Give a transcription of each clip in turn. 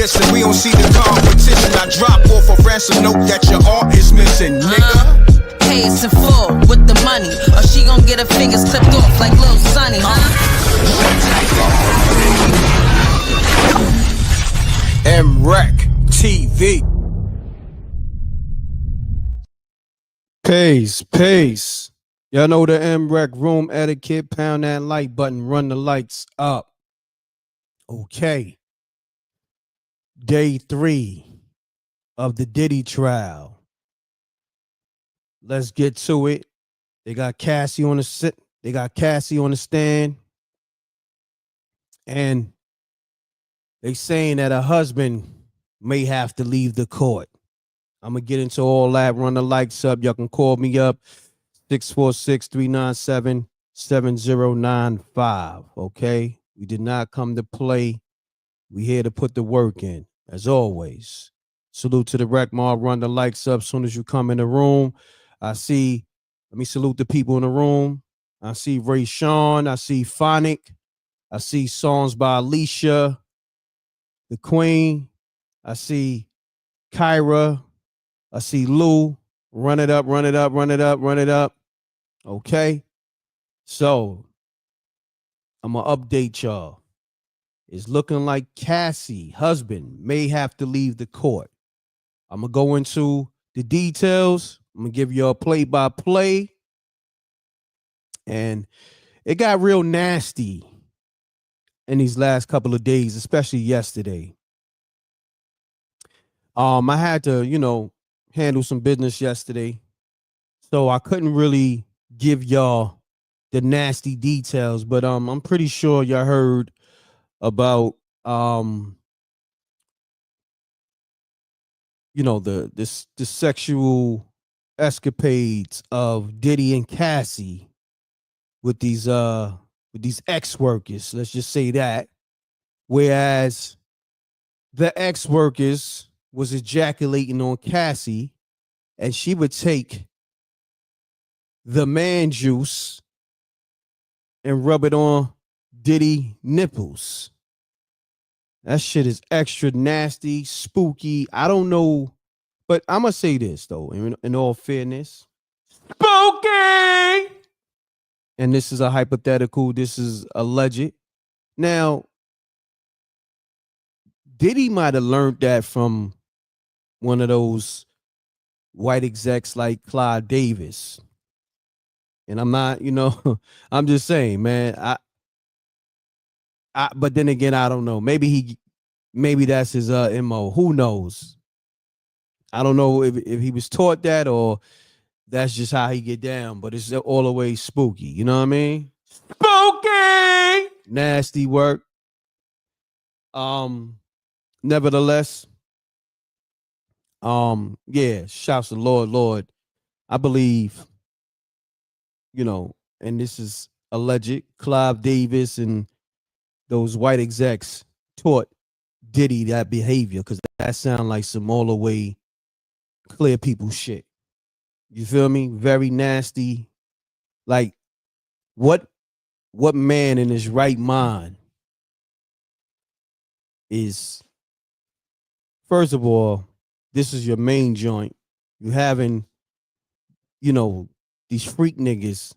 dissing. We don't see the competition. I drop off a ransom note that your art is missing, nigga. Pay us in full with the money, or she gon' get her fingers clipped off like Lil Sonny, MRecktv. Peace. Y'all know the M.Reck room etiquette. Pound that like button. Run the lights up. Okay. Day 3 of the Diddy trial. Let's get to it. They got Cassie on the stand. And they saying that her husband may have to leave the court. I'm going to get into all that. Run the lights up. Y'all can call me up. 646-397-7095. Okay? We did not come to play. We here to put the work in, as always. Salute to the Rec Mob. Run the lights up as soon as you come in the room. Let me salute the people in the room. I see Ray Sean. I see Phonic. I see songs by Alicia, the Queen. I see Kyra. I see Lou. Run it up. Okay. So I'm going to update y'all. It's looking like Cassie, husband, may have to leave the court. I'm going to go into the details. I'm going to give you a play-by-play. And it got real nasty in these last couple of days, especially yesterday. I had to, handle some business yesterday. So I couldn't really give y'all the nasty details, but I'm pretty sure y'all heard about the sexual escapades of Diddy and Cassie with these ex-workers. Let's just say that. Whereas the ex-workers was ejaculating on Cassie, and she would take the man juice and rub it on Diddy nipples. That shit is extra nasty, spooky. I don't know, but I'm gonna say this though, in all fairness. Spooky! And this is a hypothetical, this is alleged. Now, Diddy might have learned that from one of those white execs like Clive Davis. And I'm not, I'm just saying, man, but then again, I don't know. Maybe that's his MO. Who knows? I don't know if he was taught that or that's just how he get down, but it's always spooky. You know what I mean? Spooky! Nasty work. Nevertheless, shouts to Lord. I believe, and this is alleged, Clive Davis and those white execs taught Diddy that behavior, because that sound like some all the way clear people shit. You feel me? Very nasty. Like, what man in his right mind is, first of all, this is your main joint. You having, these freak niggas,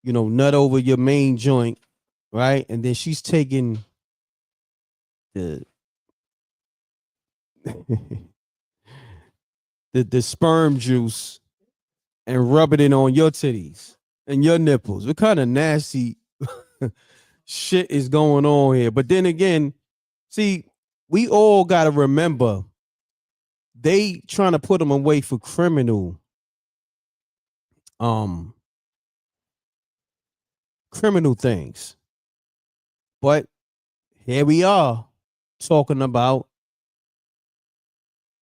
nut over your main joint, right? And then she's taking the the sperm juice and rubbing it on your titties and your nipples. What kind of nasty shit is going on here? But then again, see, we all got to remember they trying to put them away for criminal things. But here we are talking about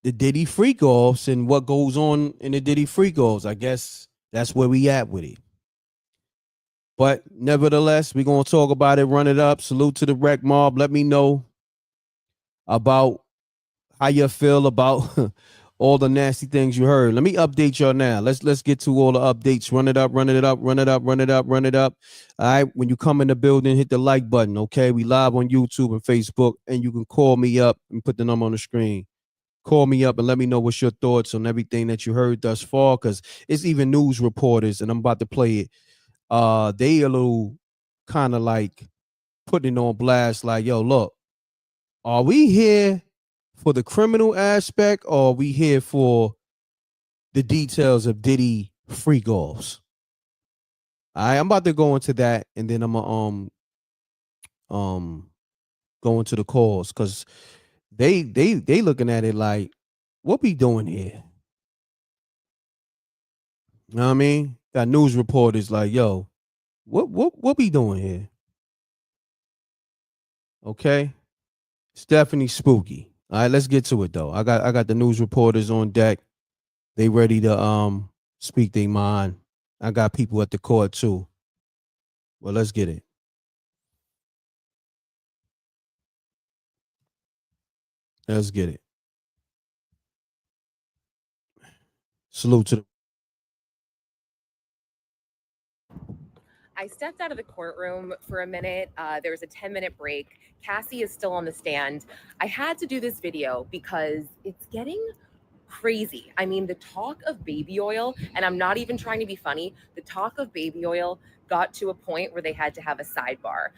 the Diddy freak-offs and what goes on in the Diddy freak-offs. I guess that's where we at with it. But nevertheless, we're going to talk about it, run it up. Salute to the Rec Mob. Let me know about how you feel about all the nasty things you heard. Let me update y'all now. Let's get to all the updates. Run it up, run it up, run it up, run it up, run it up. All right. When you come in the building, hit the like button. Okay. We live on YouTube and Facebook, and you can call me up and put the number on the screen. Call me up and let me know what's your thoughts on everything that you heard thus far, because it's even news reporters, and I'm about to play it. They a little kind of like putting it on blast, like, yo, look, are we here for the criminal aspect, or are we here for the details of Diddy freak offs? I'm about to go into that, and then I'm gonna go into the calls, because they looking at it like, what we doing here? You know what I mean? Got news reporters like, yo, what we doing here? Okay. It's definitely spooky. All right, let's get to it though. I got the news reporters on deck. They ready to speak their mind. I got people at the court too. Well, let's get it. Let's get it. Salute to the I stepped out of the courtroom for a minute. There was a 10-minute break. Cassie is still on the stand. I had to do this video because it's getting crazy. I mean, the talk of baby oil, and I'm not even trying to be funny, the talk of baby oil got to a point where they had to have a sidebar.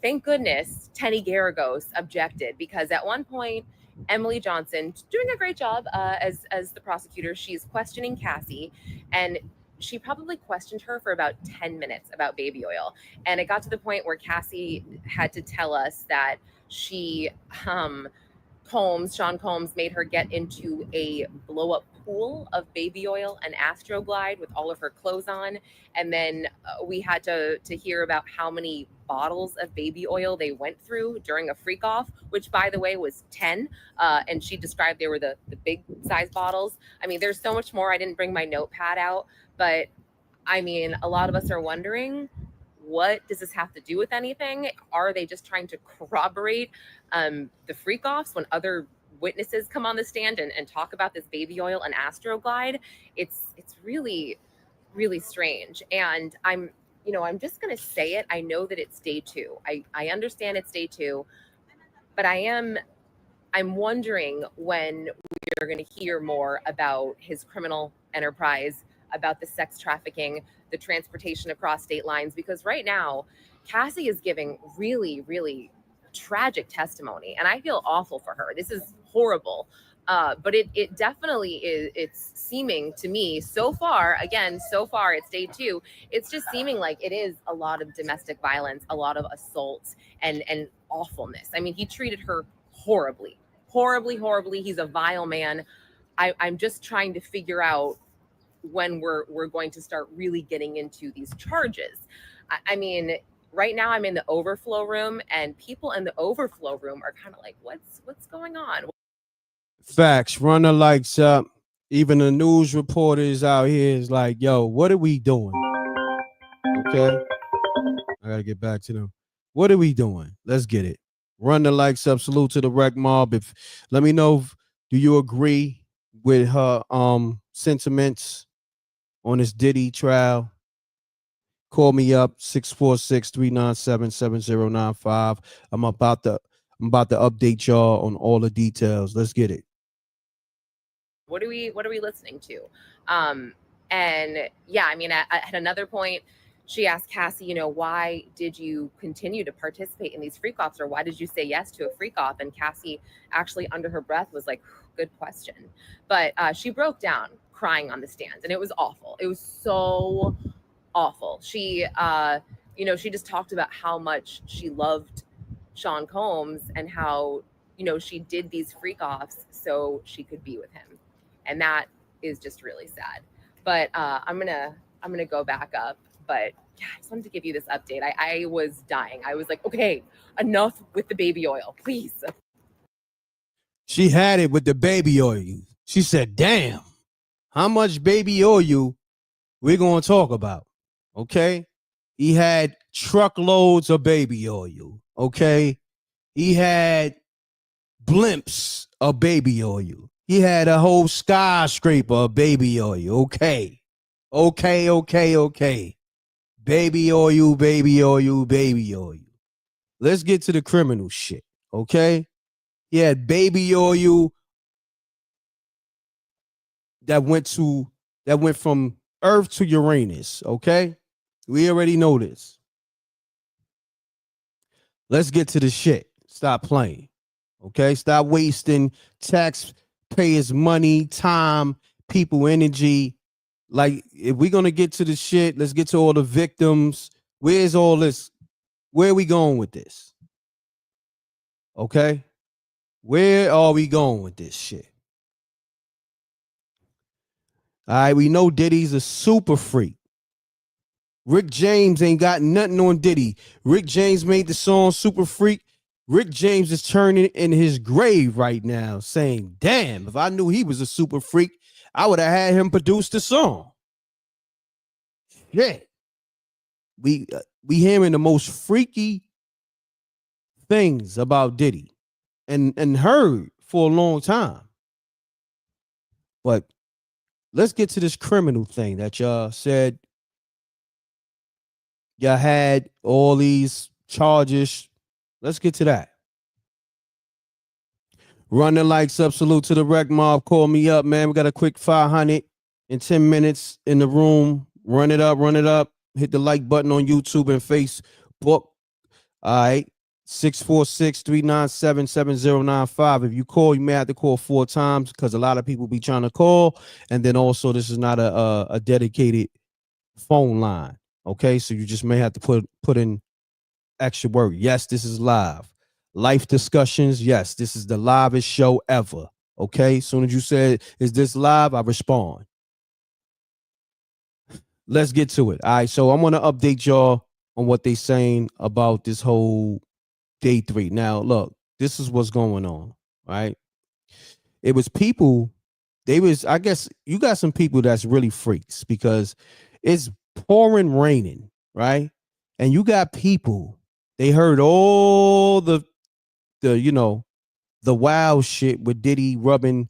Thank goodness Tenny Garagos objected, because at one point, Emily Johnson, doing a great job as the prosecutor, she's questioning Cassie, and she probably questioned her for about 10 minutes about baby oil. And it got to the point where Cassie had to tell us that she, Sean Combs made her get into a blow up pool of baby oil and Astroglide with all of her clothes on. And then we had to hear about how many bottles of baby oil they went through during a freak off, which by the way was 10. And she described they were the big size bottles. I mean, there's so much more. I didn't bring my notepad out. But I mean, a lot of us are wondering, what does this have to do with anything? Are they just trying to corroborate the freak offs when other witnesses come on the stand and talk about this baby oil and Astroglide? It's really, really strange. And I'm just going to say it. I know that it's day 2. I understand it's day 2, but I'm wondering when we're going to hear more about his criminal enterprise, about the sex trafficking, the transportation across state lines, because right now Cassie is giving really, really tragic testimony, and I feel awful for her. This is horrible. But it definitely is. It's seeming to me so far, it's day 2. It's just seeming like it is a lot of domestic violence, a lot of assaults and awfulness. I mean, he treated her horribly. He's a vile man. I'm just trying to figure out when we're going to start really getting into these charges. I mean, right now I'm in the overflow room, and people in the overflow room are kind of like, what's going on? facts. Run the lights up. Even the news reporters out here is like, yo, what are we doing? Okay. I gotta get back to them. What are we doing? Let's get it. Run the likes up. Salute to the rec mob. Let me know, do you agree with her sentiments on this Diddy trial? Call me up 646-397-7095. I'm about to update y'all on all the details. Let's get it. What are we listening to? And yeah, I mean, at another point, she asked Cassie, why did you continue to participate in these freak offs, or why did you say yes to a freak off? And Cassie actually under her breath was like, good question. But she broke down crying on the stand, and it was awful. It was so awful. She, she just talked about how much she loved Sean Combs and how, she did these freak offs so she could be with him. And that is just really sad. But I'm gonna go back up. But yeah, I just wanted to give you this update. I was dying. I was like, okay, enough with the baby oil, please. She had it with the baby oil. She said, damn, how much baby oil we're going to talk about? Okay. He had truckloads of baby oil. Okay. He had blimps of baby oil. He had a whole skyscraper of baby oil. Okay. Baby oil, baby oil, baby oil. Let's get to the criminal shit. Okay. He had baby oil that went from Earth to Uranus. Okay. We already know this. Let's get to the shit. Stop playing. Okay. Stop wasting taxpayers' money, time, people, energy. Like, if we're going to get to the shit, let's get to all the victims. Where's all this? Where are we going with this? Okay. Where are we going with this shit? All right. We know Diddy's a super freak. Rick James ain't got nothing on Diddy. Rick James made the song Super Freak. Rick James is turning in his grave right now saying, damn, if I knew he was a super freak, I would have had him produce the song. Shit. We hearing the most freaky things about Diddy and heard for a long time. But let's get to this criminal thing that y'all said. Y'all had all these charges. Let's get to that. Run the likes up. Salute to the rec mob. Call me up, man. We got a quick 500 in 10 minutes in the room. Run it up. Run it up. Hit the like button on YouTube and Facebook. All right. 646-397-7095. If you call, you may have to call 4 times because a lot of people be trying to call. And then also, this is not a dedicated phone line. Okay, so you just may have to put in extra work. Yes, this is live. Life discussions. Yes, this is the livest show ever. Okay, as soon as you said, is this live? I respond. Let's get to it. All right, so I'm going to update y'all on what they saying about this whole day 3. Now, look, this is what's going on, right? It was people, I guess you got some people that's really freaks because it's pouring raining, right? And you got people, they heard all the wild shit with Diddy rubbing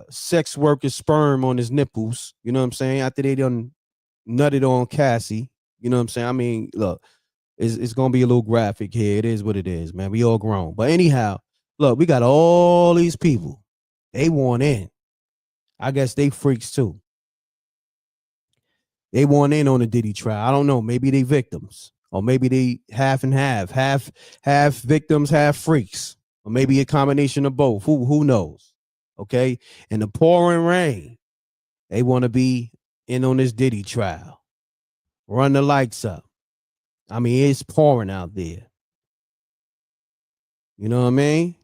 sex worker sperm on his nipples, you know what I'm saying? After they done nutted on Cassie, you know what I'm saying? I mean, look, it's gonna be a little graphic here. It is what it is, man. We all grown. But anyhow, look, we got all these people. They want in. I guess they freaks too. They want in on the Diddy trial. I don't know. Maybe they victims, or maybe they half and half victims, half freaks, or maybe a combination of both. Who knows? Okay. In the pouring rain, they want to be in on this Diddy trial. Run the lights up. I mean, it's pouring out there. You know what I mean?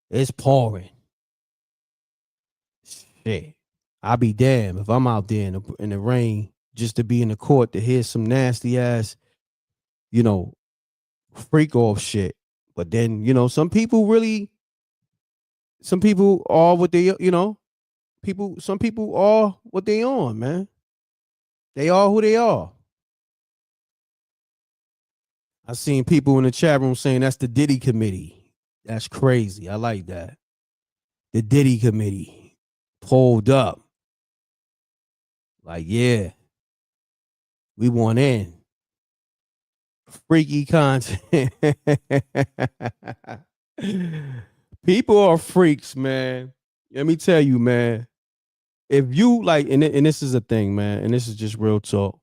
It's pouring. Shit. I'll be damned if I'm out there in the rain just to be in the court to hear some nasty ass, freak off shit. But then, some people are what they, some people are what they on, man. They are who they are. I seen people in the chat room saying that's the Diddy committee. That's crazy. I like that. The Diddy committee pulled up. Like, yeah, we want in. Freaky content. People are freaks, man. Let me tell you, man. If you like, and this is a thing, man, and this is just real talk.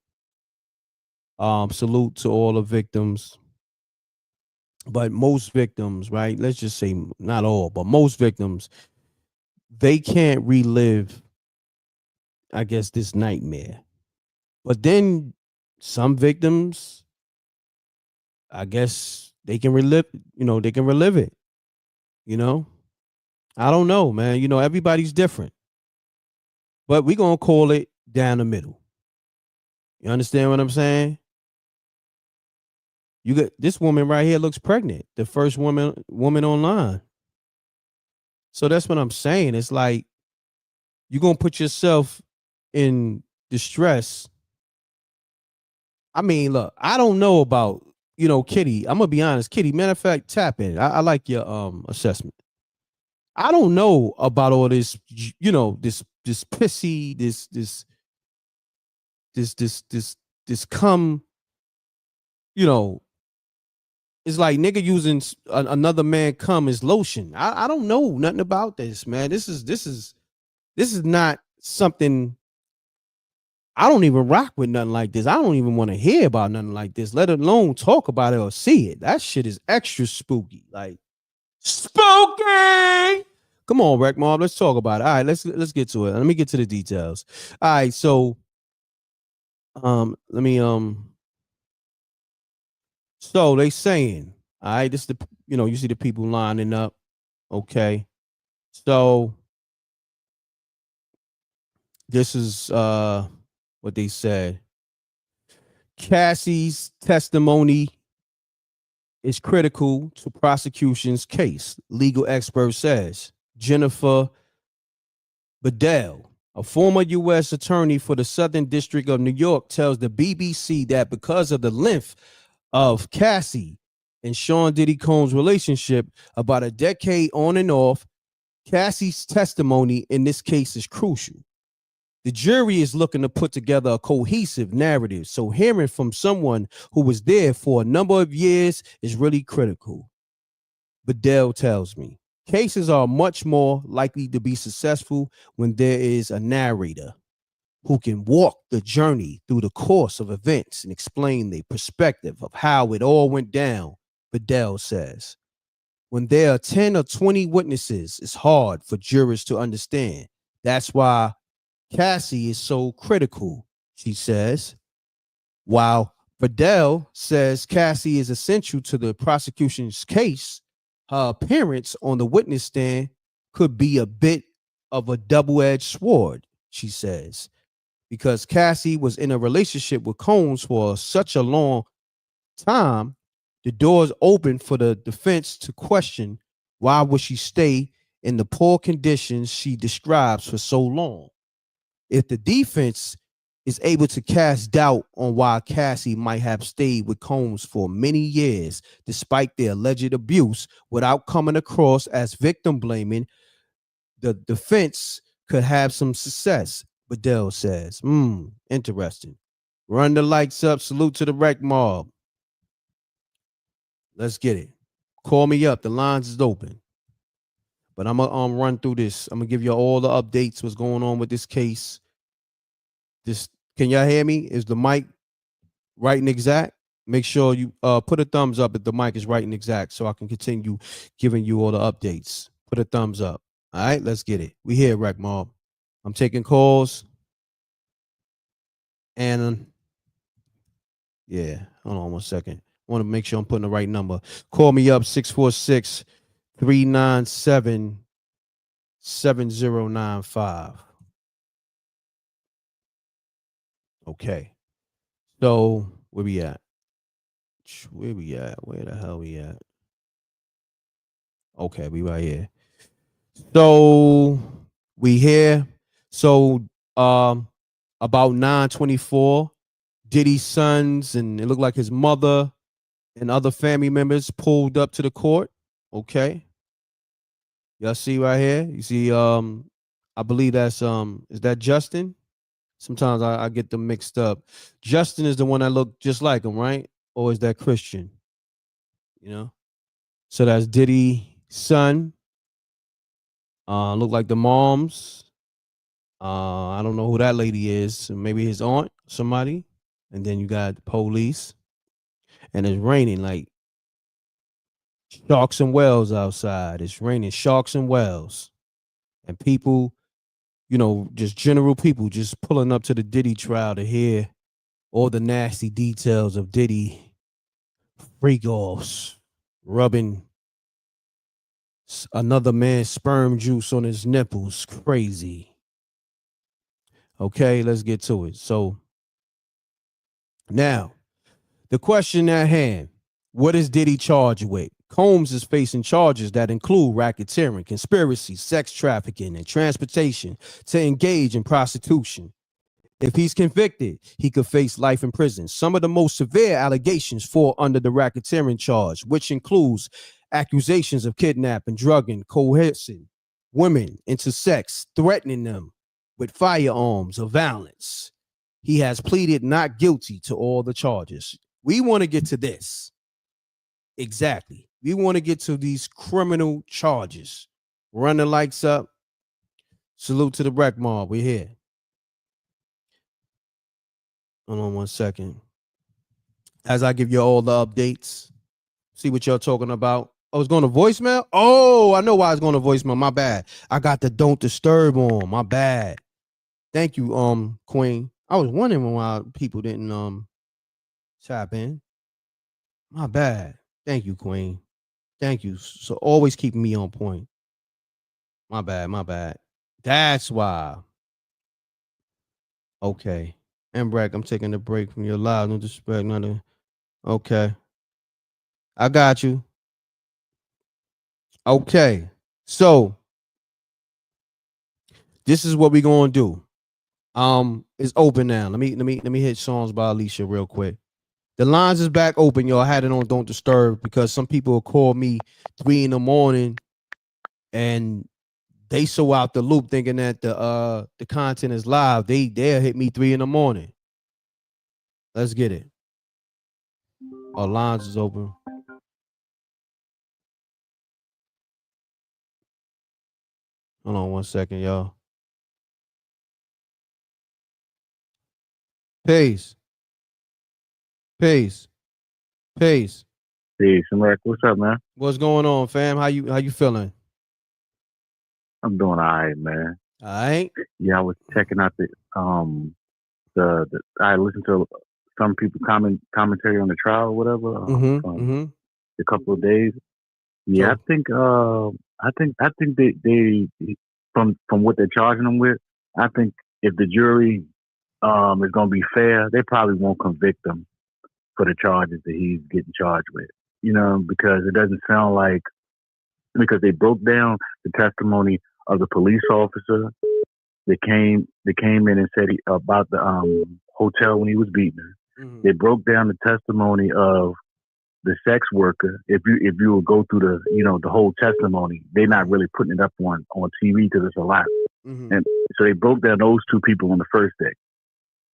Salute to all the victims. But most victims, right? Let's just say not all, but most victims, they can't relive, I guess, this nightmare. But then some victims, I guess they can relive it. I don't know, man. Everybody's different. But we're going to call it down the middle. You understand what I'm saying? You got this woman right here looks pregnant. The first woman online. So that's what I'm saying. It's like you're going to put yourself in distress. I mean, look, I don't know about, Kitty. I'm going to be honest. Kitty, matter of fact, tap in. I like your assessment. I don't know about all this, this pissy, this cum, it's like nigga using another man cum as lotion. I don't know nothing about this, man. This is not something. I don't even rock with nothing like this. I don't even want to hear about nothing like this, let alone talk about it or see it. That shit is extra spooky. Like spooky. Come on, Wreck Mob. Let's talk about it. All right, let's get to it. Let me get to the details. All right, so let me so they saying, all right, this is the you see the people lining up. Okay. So this is what they said. Cassie's testimony is critical to prosecution's case, legal expert says. Jennifer Bedell, a former U.S. attorney for the Southern District of New York, tells the BBC that because of the length of Cassie and Sean Diddy Combs' relationship, about a decade on and off, Cassie's testimony in this case is crucial. The jury is looking to put together a cohesive narrative, so hearing from someone who was there for a number of years is really critical. Bedell tells me cases are much more likely to be successful when there is a narrator who can walk the journey through the course of events and explain the perspective of how it all went down, Bedell says. When there are 10 or 20 witnesses, it's hard for jurors to understand. That's why Cassie is so critical, she says. While Bedell says Cassie is essential to the prosecution's case, her appearance on the witness stand could be a bit of a double-edged sword, she says, because Cassie was in a relationship with Combs for such a long time. The doors open for the defense to question why would she stay in the poor conditions she describes for so long. If the defense is able to cast doubt on why Cassie might have stayed with Combs for many years, despite their alleged abuse, without coming across as victim blaming, the defense could have some success, Bedell says. Interesting. Run the lights up. Salute to the Wreck Mob. Let's get it. Call me up. The lines is open. But I'm gonna run through this. I'm gonna give you all the updates, what's going on with this case. Can y'all hear me? Is the mic right and exact? Make sure you put a thumbs up if the mic is right and exact so I can continue giving you all the updates. Put a thumbs up. All right, let's get it. We here, Wreck Mob. I'm taking calls. And yeah, hold on 1 second. I want to make sure I'm putting the right number. Call me up 646-397-7095. Okay. So where we at? Where the hell we at? Okay, we right here. So we here. So about 9:24, Diddy's sons and it looked like his mother and other family members pulled up to the court. Okay. Y'all see right here? You see, I believe that's is that Justin? Sometimes I get them mixed up. Justin is the one that looked just like him, right? Or is that Christian? So that's Diddy's son. Look like the moms. I don't know who that lady is. Maybe his aunt, somebody. And then you got the police. And it's raining like sharks and whales outside. It's raining sharks and whales. And people, just general people just pulling up to the Diddy trial to hear all the nasty details of Diddy freak-offs, rubbing another man's sperm juice on his nipples. Crazy. Okay, let's get to it. So now, the question at hand, what is Diddy charged with? Combs is facing charges that include racketeering, conspiracy, sex trafficking, and transportation to engage in prostitution. If he's convicted, he could face life in prison. Some of the most severe allegations fall under the racketeering charge, which includes accusations of kidnapping, drugging, coercing, women into sex, threatening them with firearms or violence. He has pleaded not guilty to all the charges. We want to get to this. Exactly. We want to get to these criminal charges. Run the lights up. Salute to the Wreck Mob. We're here. Hold on one second. As I give you all the updates, see what y'all talking about. Oh, it's going to voicemail? Oh, I know why it's going to voicemail. My bad. I got the don't disturb on. My bad. Thank you, Queen. I was wondering why people didn't tap in. My bad. Thank you, Queen. Thank you. So always keeping me on point. My bad. That's why. Okay. M.Reck, I'm taking a break from your live. No disrespect, nothing. Okay. I got you. Okay. So this is what we're gonna do. It's open now. Let me hit songs by Alicia real quick. The lines is back open, y'all. I had it on Don't Disturb because some people will call me 3 a.m. and they so out the loop thinking that the content is live. They'll hit me 3 a.m. Let's get it. Our lines is open. Hold on one second, y'all. Peace. Peace, M.Reck. What's up, man? What's going on, fam? How you feeling? I'm doing all right, man. All right. Yeah, I was checking out the I listened to some people commentary on the trial or whatever a couple of days. Yeah, So, I think they from what they're charging them with, I think if the jury is going to be fair, they probably won't convict him for the charges that he's getting charged with. You know, because it doesn't sound like, because they broke down the testimony of the police officer that came in and said about the hotel when he was beaten her. They broke down the testimony of the sex worker. If you will go through the whole testimony, they're not really putting it up on TV because it's a lot. And so they broke down those two people on the first day.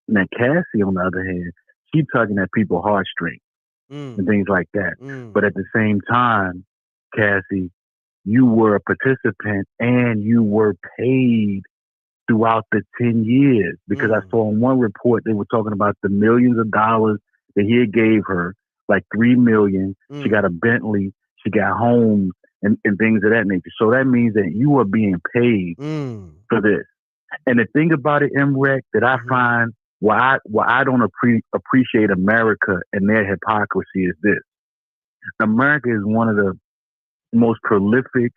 And then Cassie, on the other hand, she's tugging at people's heartstrings and things like that. But at the same time, Cassie, you were a participant and you were paid throughout the 10 years, because I saw in one report they were talking about the millions of dollars that he had gave her, like $3 million. She got a Bentley, she got homes and things of that nature. So that means that you are being paid for this. And the thing about it, M.Reck, that I find why I don't appreciate America and their hypocrisy is this. America is one of the most prolific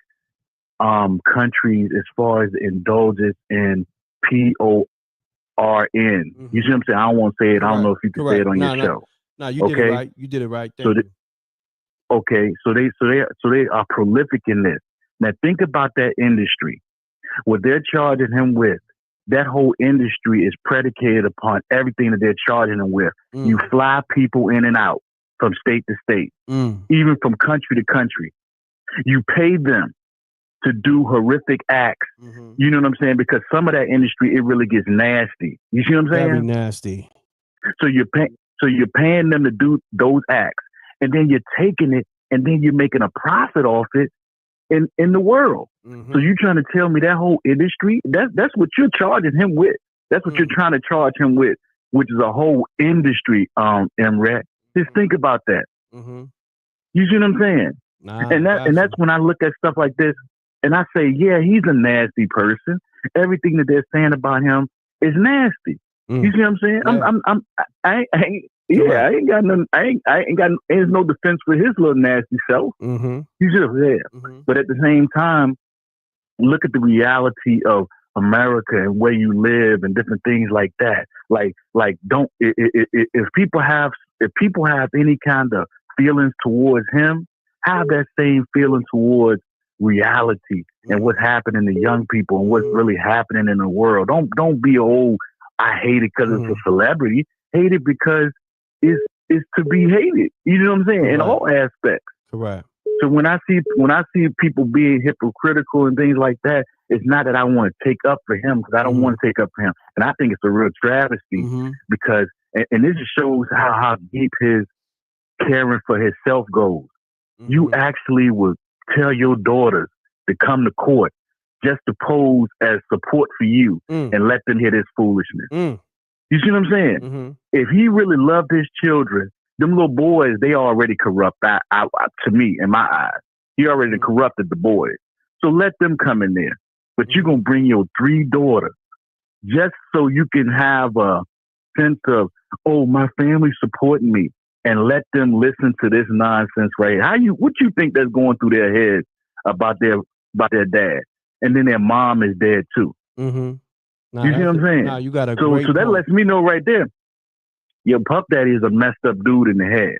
countries as far as indulgence in PORN. You see what I'm saying? I don't want to say it. I don't know if you can say it on your show. No, you did it right. You did it right. So they are prolific in this. Now think about that industry. What they're charging him with, that whole industry is predicated upon everything that they're charging him with. You fly people in and out from state to state, even from country to country. You pay them to do horrific acts. You know what I'm saying? Because some of that industry, it really gets nasty. You see what I'm saying? Very nasty. So you're paying them to do those acts, and then you're taking it, and then you're making a profit off it in the world. So you're trying to tell me that whole industry, that's what you're charging him with. That's what you're trying to charge him with, which is a whole industry, M.Reck. Just think about that. You see what I'm saying? And that's when I look at stuff like this and I say, yeah, he's a nasty person. Everything that they're saying about him is nasty. You see what I'm saying? Yeah. I ain't got none. There's no defense for his little nasty self. He's just there. But at the same time, look at the reality of America and where you live and different things like that. If people have any kind of feelings towards him, have that same feeling towards reality and what's happening to young people and what's really happening in the world. Don't be I hate it because it's a celebrity. Hate it because it's to be hated. You know what I'm saying? Correct. In all aspects. Correct. So when I see people being hypocritical and things like that, it's not that I want to take up for him, because I don't want to take up for him, and I think it's a real travesty because, and this just shows how deep his caring for himself goes. You actually would tell your daughters to come to court just to pose as support for you and let them hear this foolishness. You see what I'm saying? If he really loved his children, them little boys, they already corrupt. To me, in my eyes, he already corrupted the boys. So let them come in there. But you're going to bring your 3 daughters just so you can have a sense of, oh, my family's supporting me, and let them listen to this nonsense right here. What you think that's going through their heads about their dad? And then their mom is dead too. You see what I'm saying? You got a so great that point. lets me know right there, your Puff Daddy is a messed up dude in the head.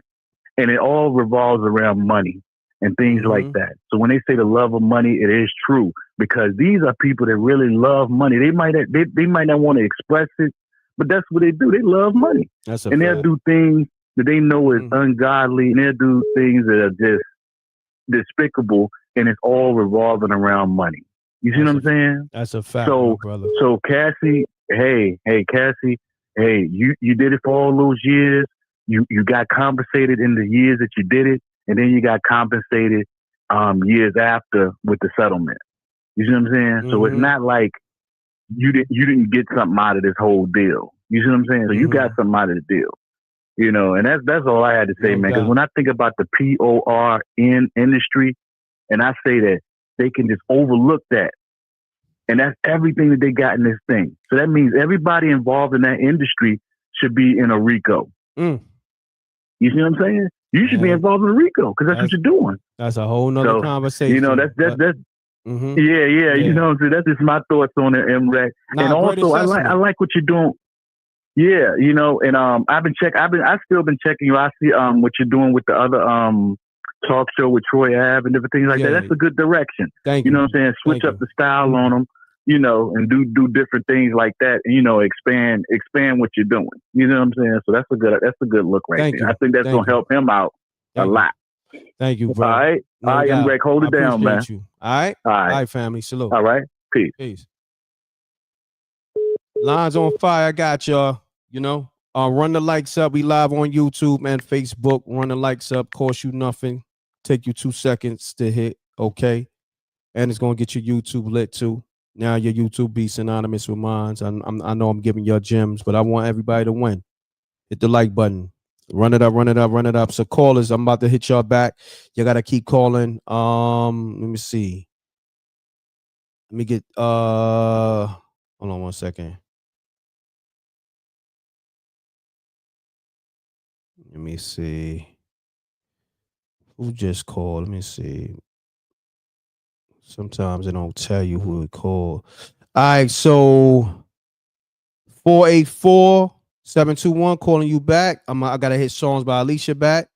And it all revolves around money and things like that. So when they say the love of money, it is true, because these are people that really love money. They might not want to express it, but that's what they do. They love money. And they'll do things that they know is ungodly, and they'll do things that are just despicable, and it's all revolving around money. You see what I'm saying? That's a fact, my brother. So Cassie, Cassie, you did it for all those years. You got compensated in the years that you did it, and then you got compensated years after with the settlement. You see what I'm saying? So it's not like you didn't get something out of this whole deal. You see what I'm saying? So you got something out of the deal. You know, and that's all I had to say, man. Because when I think about the PORN industry, and I say that they can just overlook that, and that's everything that they got in this thing. So that means everybody involved in that industry should be in a RICO. You see what I'm saying? You should be involved in a RICO, because that's what you're doing. That's a whole nother conversation. You know, that's yeah. You know, so that's just my thoughts on it, M.Reck. And also, I like what you're doing. Yeah, you know, and I've still been checking you. I see what you're doing with the other talk show with Troy Ave and different things like that. That's a good direction. Thank you. You know what I'm saying? Switch up the style on them, you know, and do different things like that, and, you know, expand what you're doing. You know what I'm saying? So that's a good look right there. I think that's gonna help him out a lot. Thank you, bro. All right, M.Reck, hold it down, man. You. All right, family. Salute. All right, peace. Lines on fire. I got y'all. You know, run the likes up. We live on YouTube and Facebook. Run the likes up. Cost you nothing. Take you 2 seconds to hit. Okay, and it's gonna get your YouTube lit too. Now your YouTube be synonymous with mine. I know I'm giving y'all gems, but I want everybody to win. Hit the like button. Run it up, run it up, run it up. So callers, I'm about to hit y'all back. You gotta keep calling. Let me see. Let me get hold on 1 second. Let me see. Who just called? Let me see. Sometimes they don't tell you who it called. All right, so 484-721 calling you back. I gotta hit songs by Alicia back.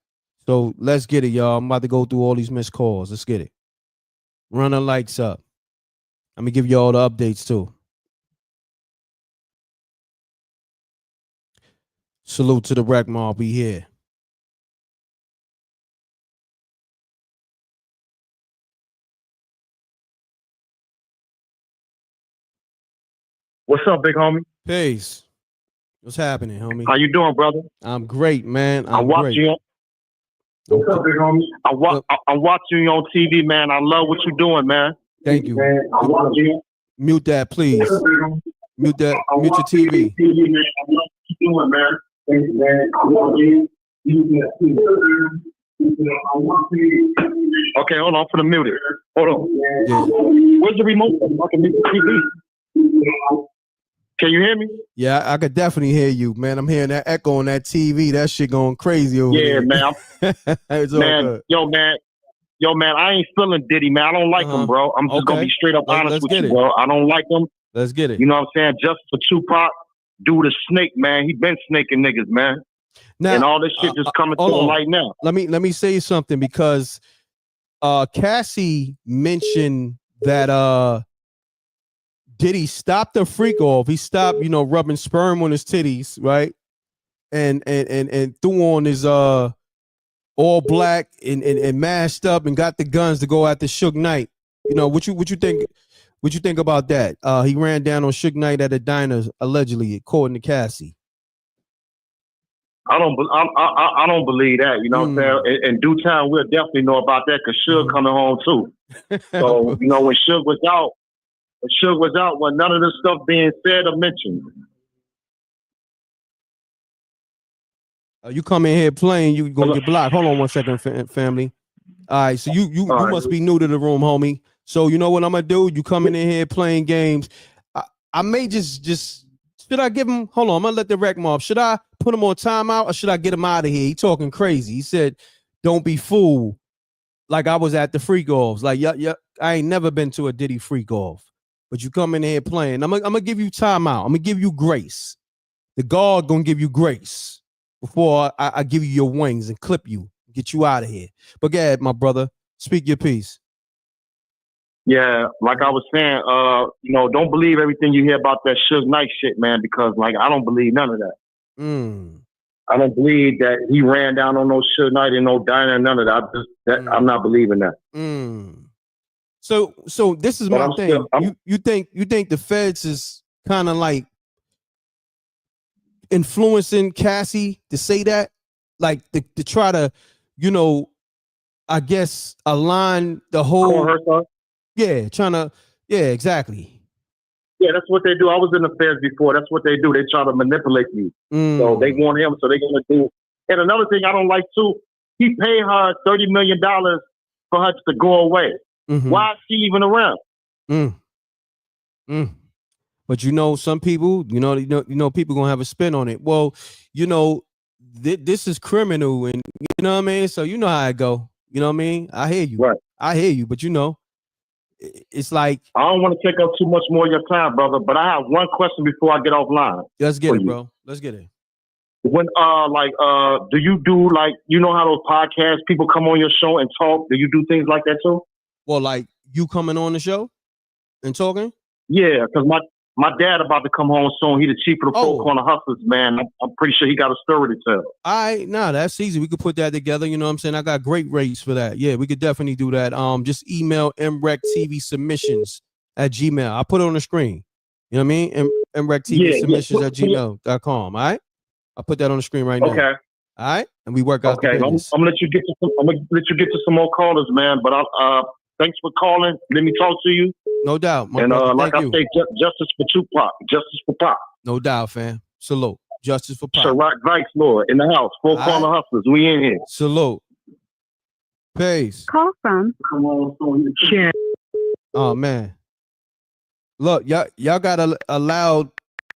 So let's get it, y'all. I'm about to go through all these missed calls. Let's get it. Run the lights up. Let me give you all the updates too. Salute to the Wreck Mob. We here. What's up, big homie? Peace. What's happening, homie? How you doing, brother? I'm great, man. I'm watching you. What's up, big homie? I'm watching you on TV, man. I love what you're doing, man. Thank you. Man, I'm watching you. Mute that, please. Mute that. Mute your TV. Man. I love what you're doing, man. Thank you, man. I'm watching you. Okay, hold on for the mute it. Hold on. Yeah. Where's the remote? I can mute the TV. Can you hear me? Yeah, I could definitely hear you, man. I'm hearing that echo on that TV. That shit going crazy over there. Yeah, man. It's all good. Yo, man, I ain't feeling Diddy, man. I don't like him, bro. I'm just gonna be straight up honest with you, bro. I don't like him. Let's get it. You know what I'm saying? Just for Tupac, dude, a snake, man. He been snaking niggas, man. Now, and all this shit just coming to the light now. Let me say something, because Cassie mentioned that Diddy stopped the freak off. He stopped, rubbing sperm on his titties, right? And threw on his all black and masked up and got the guns to go after Suge Knight. You know, what you think? What you think about that? He ran down on Suge Knight at a diner, allegedly, according to Cassie. I don't believe that. You know what I'm saying? In due time, we'll definitely know about that because Suge coming home too. So you know, when Suge was out, when none of this stuff being said or mentioned. You come in here playing, you gonna get blocked. Hold on one second, family. All right, so you must be new to the room, homie. So you know what I'm gonna do? You coming in here playing games. I may just should I give him? Hold on, I'm gonna let the wreck mob. Should I put him on timeout or should I get him out of here? He talking crazy. He said, "Don't be fooled." Like I was at the freak offs. Like yeah, I ain't never been to a Diddy freak off. But you come in here playing. I'm gonna give you timeout. I'm gonna give you grace. The guard gonna give you grace before I give you your wings and clip you, get you out of here. But go ahead, my brother. Speak your piece. Yeah, like I was saying, you know, don't believe everything you hear about that Suge Knight shit, man, because like I don't believe none of that. I don't believe that he ran down on no Suge Knight and no diner, none of that. I'm not believing that. So this is my thing. You think the feds is kind of like influencing Cassie to say that, like to try to, you know, I guess align the whole. Yeah, exactly. Yeah, that's what they do. I was in the feds before. That's what they do. They try to manipulate you. So they want him. So they're gonna do. And another thing I don't like too, he paid her $30 million for her to go away. Why is she even around? But you know, some people, you know, people gonna have a spin on it. Well, you know, this is criminal, and you know what I mean. So you know how it go. You know what I mean. I hear you. Right. I hear you. But you know, it's like I don't want to take up too much more of your time, brother. But I have one question before I get offline. Let's get it, bro. Let's get it. When do you do like, you know how those podcasts people come on your show and talk? Do you do things like that too? Well, like you coming on the show and talking? Yeah, because my dad about to come home soon. He the chief of the Four Corner Hustlers, man. I'm pretty sure he got a story to tell. That's easy. We could put that together. You know what I'm saying? I got great rates for that. Yeah, we could definitely do that. Just email MRecktv submissions at Gmail. I'll put it on the screen. You know what I mean? MRecktv submissions at gmail.com. All right? I'll put that on the screen right now. Okay. All right? And we work out the business. I'm gonna let you get to some more callers, man. But thanks for calling. Let me talk to you. No doubt. And like I say, justice for Tupac. Justice for Pop. No doubt, fam. Salute. Justice for Pop. Sherrock Vice Lord in the house. Four Corner Hustlers. We in here. Salute. Peace. Call from. Oh, man. Look, y'all gotta allow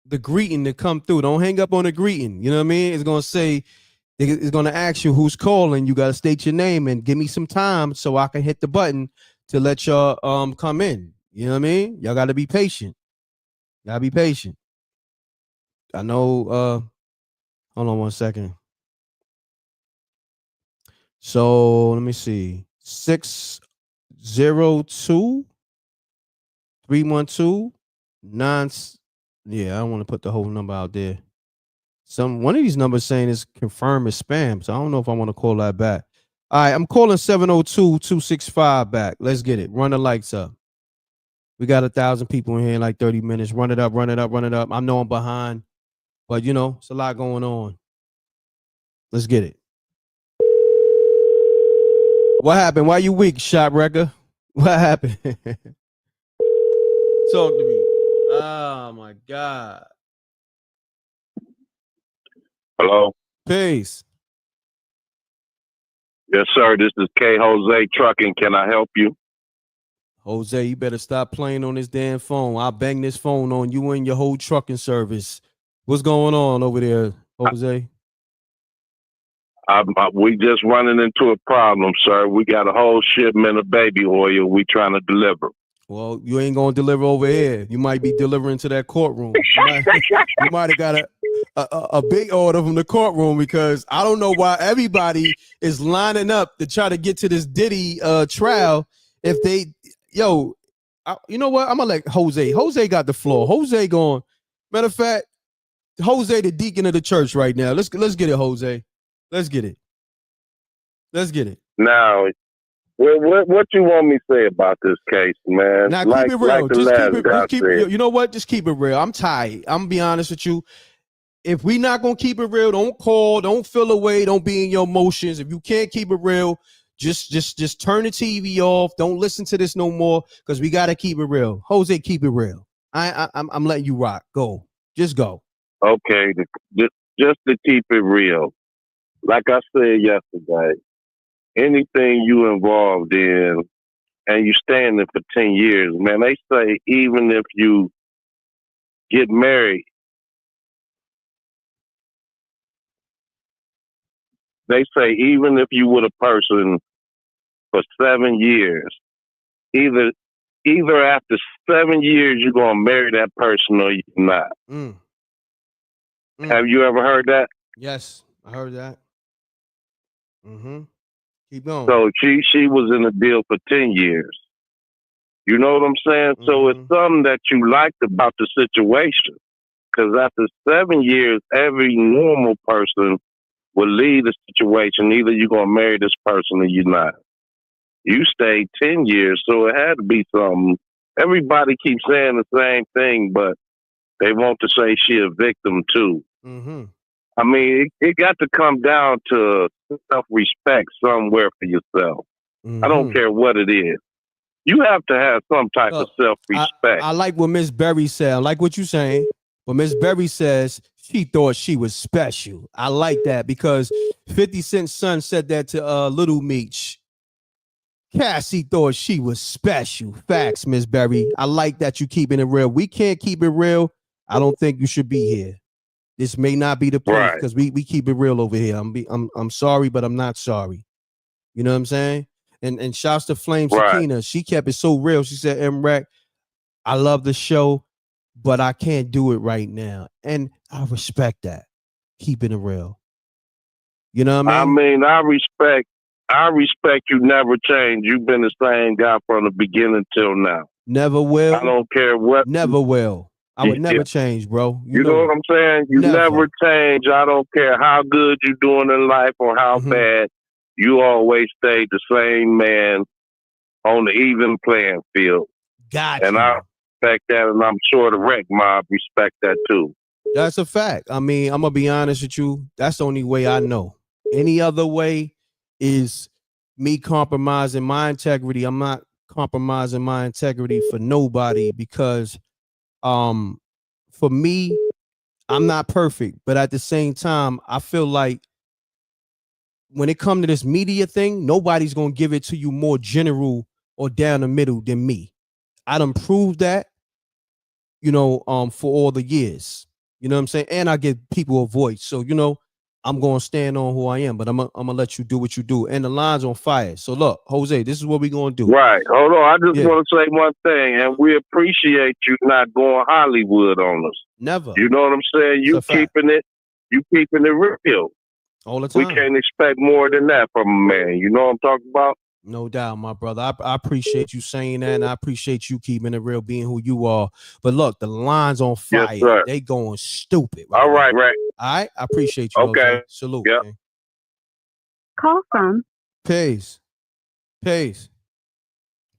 the greeting to come through. Don't hang up on the greeting. You know what I mean? It's gonna say, it's gonna ask you who's calling. You gotta state your name and give me some time so I can hit the button to let y'all come in. You know what I mean? Y'all gotta be patient. Gotta be patient. I know. Hold on one second. So let me see. 602-312-9. Yeah, I don't want to put the whole number out there. One of these numbers saying is confirmed as spam, so I don't know if I want to call that back. All right, I'm calling 702-265 back. Let's get it. Run the lights up. We got 1,000 people in here in like 30 minutes. Run it up, run it up, run it up. I know I'm behind, but you know, it's a lot going on. Let's get it. What happened? Why you weak, shot wrecker? What happened? Talk to me. Oh my God. Hello. Peace. Yes, sir. This is K Jose Trucking. Can I help you? Jose, you better stop playing on this damn phone. I'll bang this phone on you and your whole trucking service. What's going on over there, Jose? We just running into a problem, sir. We got a whole shipment of baby oil we trying to deliver. Well, you ain't gonna deliver over here. You might be delivering to that courtroom. You might have got a big order from the courtroom, because I don't know why everybody is lining up to try to get to this Diddy trial. If they, you know what? I'm gonna let Jose. Jose got the floor. Jose going. Matter of fact, Jose the deacon of the church right now. Let's get it, Jose. Let's get it. Let's get it. Now, what you want me to say about this case, man? Now like, keep it real. Like the Just last keep it. guy Just keep. said. You know what? Just keep it real. I'm tired. I'm gonna be honest with you. If we not gonna keep it real, don't call. Don't feel away. Don't be in your emotions. If you can't keep it real, just turn the TV off. Don't listen to this no more because we gotta keep it real. Jose, keep it real. I'm letting you rock. Go. Just go. Okay, just to keep it real. Like I said yesterday, anything you involved in and you stay in it for 10 years, man, they say even if you get married, they say even if you with a person for 7 years, either after 7 years you're gonna marry that person or you're not. Have you ever heard that? Yes, I heard that. Keep going. So she was in a deal for 10 years. You know what I'm saying? So it's something that you liked about the situation. Because after 7 years, every normal person will leave the situation. Either you're going to marry this person or you're not. You stayed 10 years, so it had to be something. Everybody keeps saying the same thing, but they want to say she a victim too. I mean, it got to come down to self-respect somewhere for yourself. I don't care what it is. You have to have some type of self-respect. I like what Miss Berry said. I like what you're saying. But Miss Berry says she thought she was special. I like that because 50 Cent's son said that to Little Meech. Cassie thought she was special. Facts, Miss Berry. I like that you keeping it real. We can't keep it real. I don't think you should be here. This may not be the place because we keep it real over here. I'm sorry, but I'm not sorry. You know what I'm saying? And shouts to Flame Sakina. She kept it so real. She said, M.Reck, I love the show, but I can't do it right now. And I respect that. Keeping it real. You know what I mean? I respect you never change. You've been the same guy from the beginning till now. Never will. I don't care what. Never will. I would never change, bro. You know what I'm saying? You never change. I don't care how good you're doing in life or how bad. You always stay the same man on the even playing field. Gotcha. And I respect that, and I'm sure the Wreck Mob respect that too. That's a fact. I mean, I'm going to be honest with you. That's the only way I know. Any other way is me compromising my integrity. I'm not compromising my integrity for nobody because for me, I'm not perfect, but at the same time, I feel like when it comes to this media thing, nobody's gonna give it to you more general or down the middle than me. I done proved that, for all the years. You know what I'm saying? And I give people a voice. So, I'm gonna stand on who I am, but I'm gonna let you do what you do. And the line's on fire. So look, Jose, this is what we're gonna do. Right. Hold on. I just want to say one thing, and we appreciate you not going Hollywood on us. Never. You know what I'm saying? You keeping it real. All the time. We can't expect more than that from a man. You know what I'm talking about? No doubt, my brother. I appreciate you saying that, and I appreciate you keeping it real, being who you are. But look, the line's on fire. Yes, sir. They going stupid. All right, right. All right, I appreciate you. Okay. Jose. Salute. Yep. Man. Call from. Peace. Peace.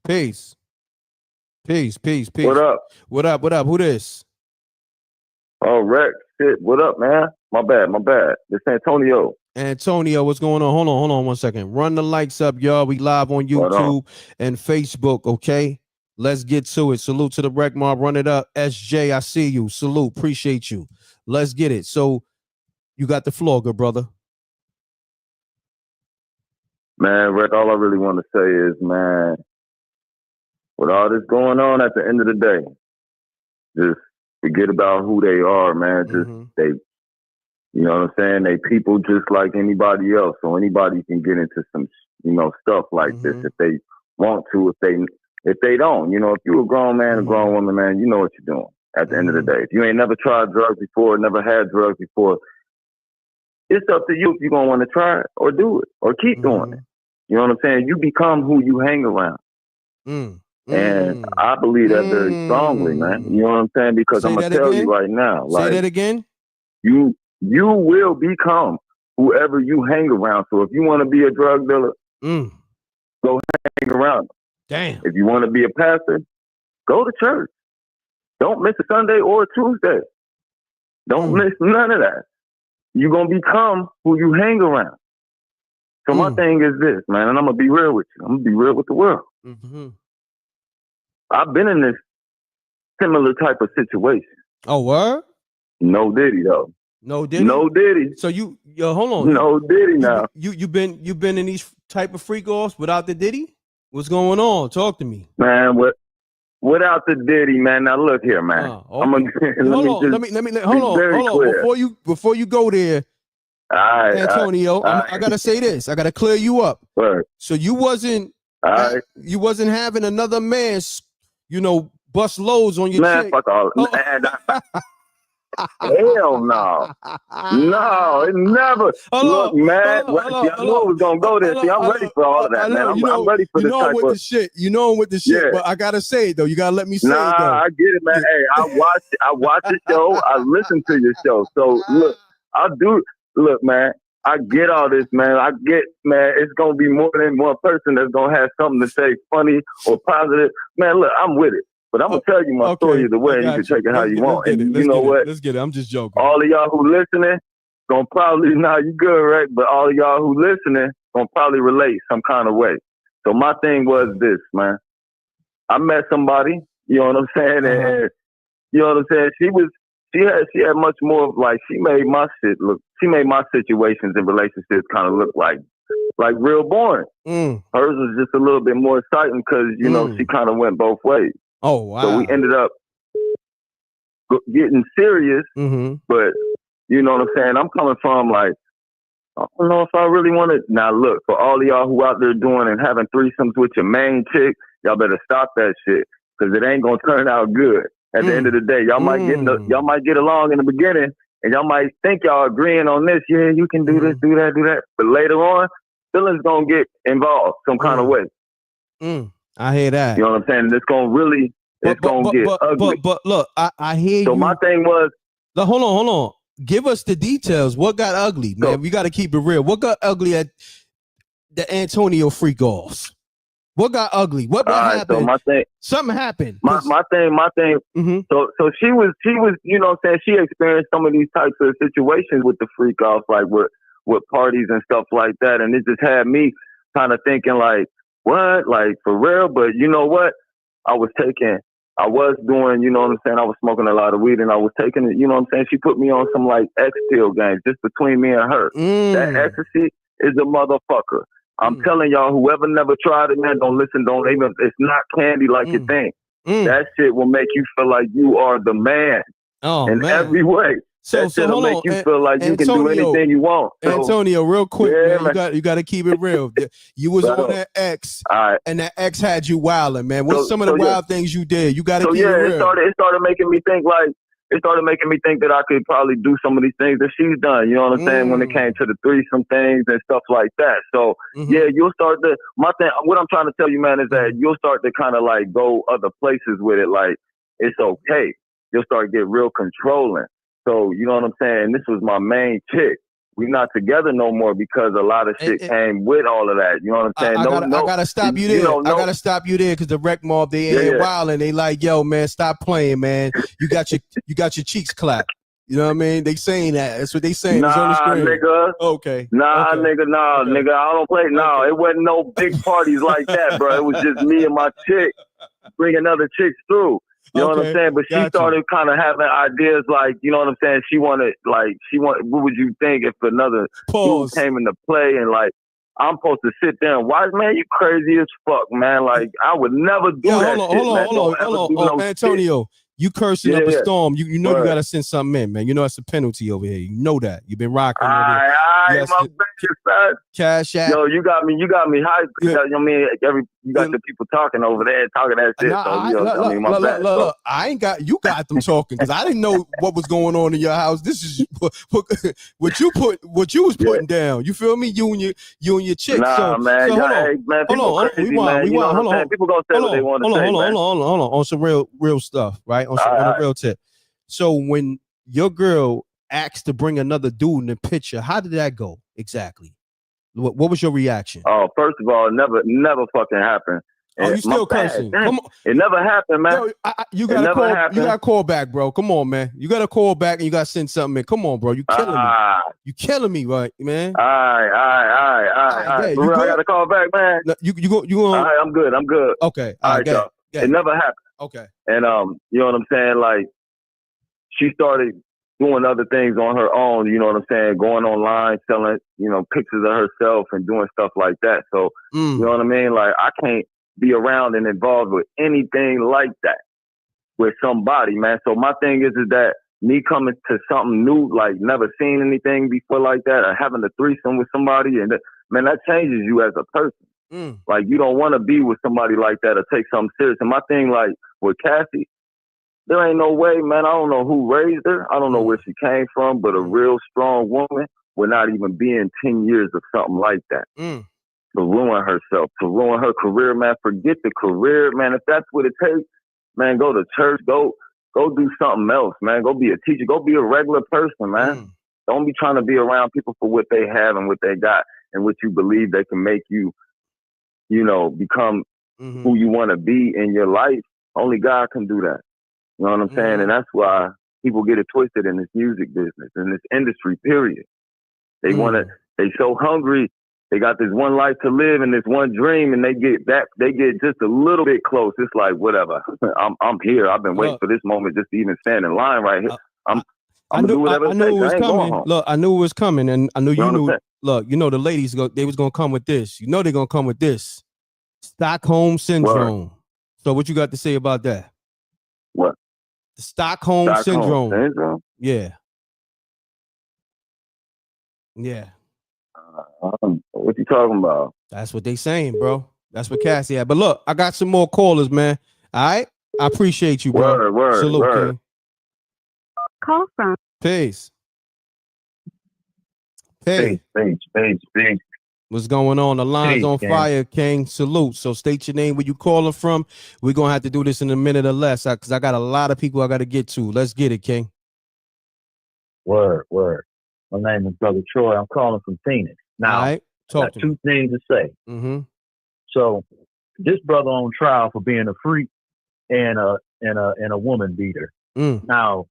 Peace. Peace. Peace. Peace. What up? What up? What up? Who this? Oh, Rex. Shit. What up, man? My bad. This Antonio. Antonio, what's going on? Hold on 1 second. Run the lights up, y'all. We live on YouTube and Facebook, okay? Let's get to it. Salute to the Wreck Mob. Run it up. SJ, I see you. Salute. Appreciate you. Let's get it. So you got the floor, good brother. Man, Rex, all I really want to say is, man, with all this going on at the end of the day, just forget about who they are, man. Just you know what I'm saying? They people just like anybody else. So anybody can get into some, stuff like this if they want to. If they don't, if you're a grown man, a grown woman, man, you know what you're doing at the end of the day. If you ain't never tried drugs before, never had drugs before, it's up to you if you're going to want to try it or do it or keep doing it. You know what I'm saying? You become who you hang around. And I believe that very strongly, man. You know what I'm saying? Because I'm going to tell you right now. Say that again. You will become whoever you hang around. So if you want to be a drug dealer, go hang around them. Damn. If you want to be a pastor, go to church. Don't miss a Sunday or a Tuesday. Don't miss none of that. You're going to become who you hang around. So my thing is this, man, and I'm going to be real with you. I'm going to be real with the world. Mm-hmm. I've been in this similar type of situation. Oh, what? No Diddy, though. No Diddy? No Diddy. So hold on. No Diddy now. You've been in these type of freak offs without the Diddy? What's going on? Talk to me. Man, without the Diddy, man. Now look here, man. Okay. I'm gonna hold on. Before you go there, Antonio, I gotta say this. I gotta clear you up. Right. So you wasn't having another man, bust loads on your chick. Fuck all. Man, hell no. No, it never. Look, man. I knew it was gonna go there. See, I'm ready for all of that, man. I'm ready for this type of shit. You know I'm with the shit, but I gotta say it though. You gotta let me say it though. I get it, man. Hey, I watch the show. I listen to your show. So look, Look, man, I get all this, man. Man, it's going to be more than one person that's going to have something to say funny or positive. Man, look, I'm with it. But I'm going to tell you my story either way, and you can take it how you want. And you know what? Let's get it. I'm just joking. All of y'all who listening, going to probably, you good, right? But all of y'all who listening, going to probably relate some kind of way. So my thing was this, man. I met somebody, you know what I'm saying? And you know what I'm saying? She had much more of she made my situations and relationships kind of look like real boring. Hers was just a little bit more exciting because, she kind of went both ways. Oh, wow. So we ended up getting serious, but you know what I'm saying? I'm coming from I don't know if I really want to. Now look, for all of y'all who out there doing and having threesomes with your main chick, y'all better stop that shit because it ain't going to turn out good. At the end of the day, y'all might get along in the beginning, and y'all might think y'all agreeing on this. Yeah, you can do this, do that, do that. But later on, feelings gonna get involved some kind of way. I hear that. You know what I'm saying? It's gonna get ugly. But look, I hear you. So my thing was, hold on. Give us the details. What got ugly, man? We got to keep it real. What got ugly at the Antonio freak offs? What got ugly? What happened? So my thing, something happened. My thing. So she was, you know what I'm saying? She experienced some of these types of situations with the freak offs, with parties and stuff like that. And it just had me kind of thinking what? For real? But you know what? I was doing, you know what I'm saying? I was smoking a lot of weed and I was taking it, you know what I'm saying? She put me on some X pill games just between me and her. That ecstasy is a motherfucker. I'm telling y'all, whoever never tried it, man, don't listen. Don't even. It's not candy like you think. That shit will make you feel like you are the man in every way. That shit will make you feel like you can do anything you want. So, Antonio, real quick, man, you got to keep it real. You was on that X, and that X had you wilding, man. What's some of the wild things you did? You got to keep it real. It started making me think that I could probably do some of these things that she's done. You know what I'm saying? When it came to the threesome things and stuff like that. So you'll start to. My thing. What I'm trying to tell you, man, is that you'll start to kind of go other places with it. It's okay. You'll start to get real controlling. So you know what I'm saying? This was my main chick. We're not together no more because a lot of shit came with all of that. You know what I'm saying? I gotta stop you there. I gotta stop you there because the rec mob they ain't wild and they yo, man, stop playing, man. You got your cheeks clapped. You know what I mean? They saying that. That's what they saying. Nah, on the screen. Nigga. Okay. Nah, okay. Nigga. I don't play. No, it wasn't no big parties like that, bro. It was just me and my chick bringing other chicks through. You know what I'm saying? But she started kind of having ideas you know what I'm saying? She wanted, what would you think if another dude came into play and I'm supposed to sit there and watch? Man, you crazy as fuck, man. I would never do that shit, man. Hold on. Antonio, you cursing up a storm. You know you got to send something in, man. You know that's a penalty over here. You know that. You've been rocking over here. Yes, my son. Cash out. Yo, you got me hyped. Yeah. I mean, you got the people talking over there, talking that shit. Look, I ain't got you got them talking because I didn't know what was going on in your house. This is what you was putting down. You feel me? You and your chick. Nah, man. Hold on. Hold on. People gonna say what they want to say. Hold on. On some real stuff, right? On a real tip. So when your girl asked to bring another dude in the picture, how did that go? exactly? What was your reaction? Oh, first of all, never fucking happened. Oh, you still cursing? Come on. It never happened, man. Yo, you gotta call. Happened. You gotta call back, bro. Come on, man. You gotta call back and you gotta send something in. Come on, bro. You killing me. You killing me, right, man? All right. You I gotta call back, man. No, you go. All right, I'm good. Okay. All right, y'all. It never happened. Okay. And you know what I'm saying? Like, she started doing other things on her own, you know what I'm saying? Going online, selling, pictures of herself and doing stuff like that. So, you know what I mean? Like, I can't be around and involved with anything like that with somebody, man. So my thing is that me coming to something new, like never seen anything before like that, or having a threesome with somebody, and man, that changes you as a person. Like, you don't want to be with somebody like that or take something serious. And my thing, like, with Cassie, there ain't no way, man. I don't know who raised her. I don't know where she came from, but a real strong woman would not even be in 10 years of something like that. To ruin herself, to ruin her career, man. Forget the career, man. If that's what it takes, man, go to church, go do something else, man. Go be a teacher, go be a regular person, man. Don't be trying to be around people for what they have and what they got and what you believe they can make you, become who you want to be in your life. Only God can do that. You know what I'm saying? And that's why people get it twisted in this music business, in this industry, period. They they so hungry. They got this one life to live and this one dream, and they get just a little bit close. It's like, whatever. I'm here. I've been waiting for this moment just to even stand in line right here. I knew it was coming. Look, I knew it was coming, and I knew you knew. Look, the ladies they was gonna come with this. They're gonna come with this. Stockholm syndrome. Word. So what you got to say about that? What? The Stockholm syndrome. Yeah. What you talking about? That's what they saying, bro. That's what Cassie had. But look, I got some more callers, man. All right? I appreciate you, bro. Salute, King. Call from. Peace. Peace. What's going on? The line's on fire, King. Salute. So state your name, where you calling from. We're going to have to do this in a minute or less because I got a lot of people I got to get to. Let's get it, King. Word. My name is Brother Troy. I'm calling from Phoenix. Now, I got two things to say. So, this brother on trial for being a freak and a woman beater. Now,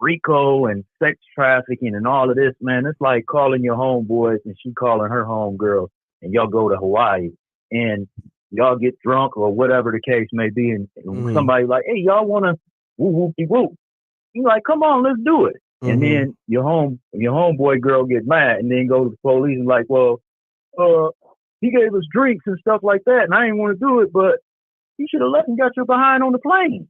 RICO and sex trafficking and all of this, man, it's like calling your homeboys and she calling her homegirl, and y'all go to Hawaii and y'all get drunk or whatever the case may be, and somebody like, hey, y'all want to woo-woo-de-woo. You like, come on, let's do it. And then your homeboy girl get mad and then go to the police and like, well, he gave us drinks and stuff like that, and I didn't want to do it, but you should have left and got your behind on the plane.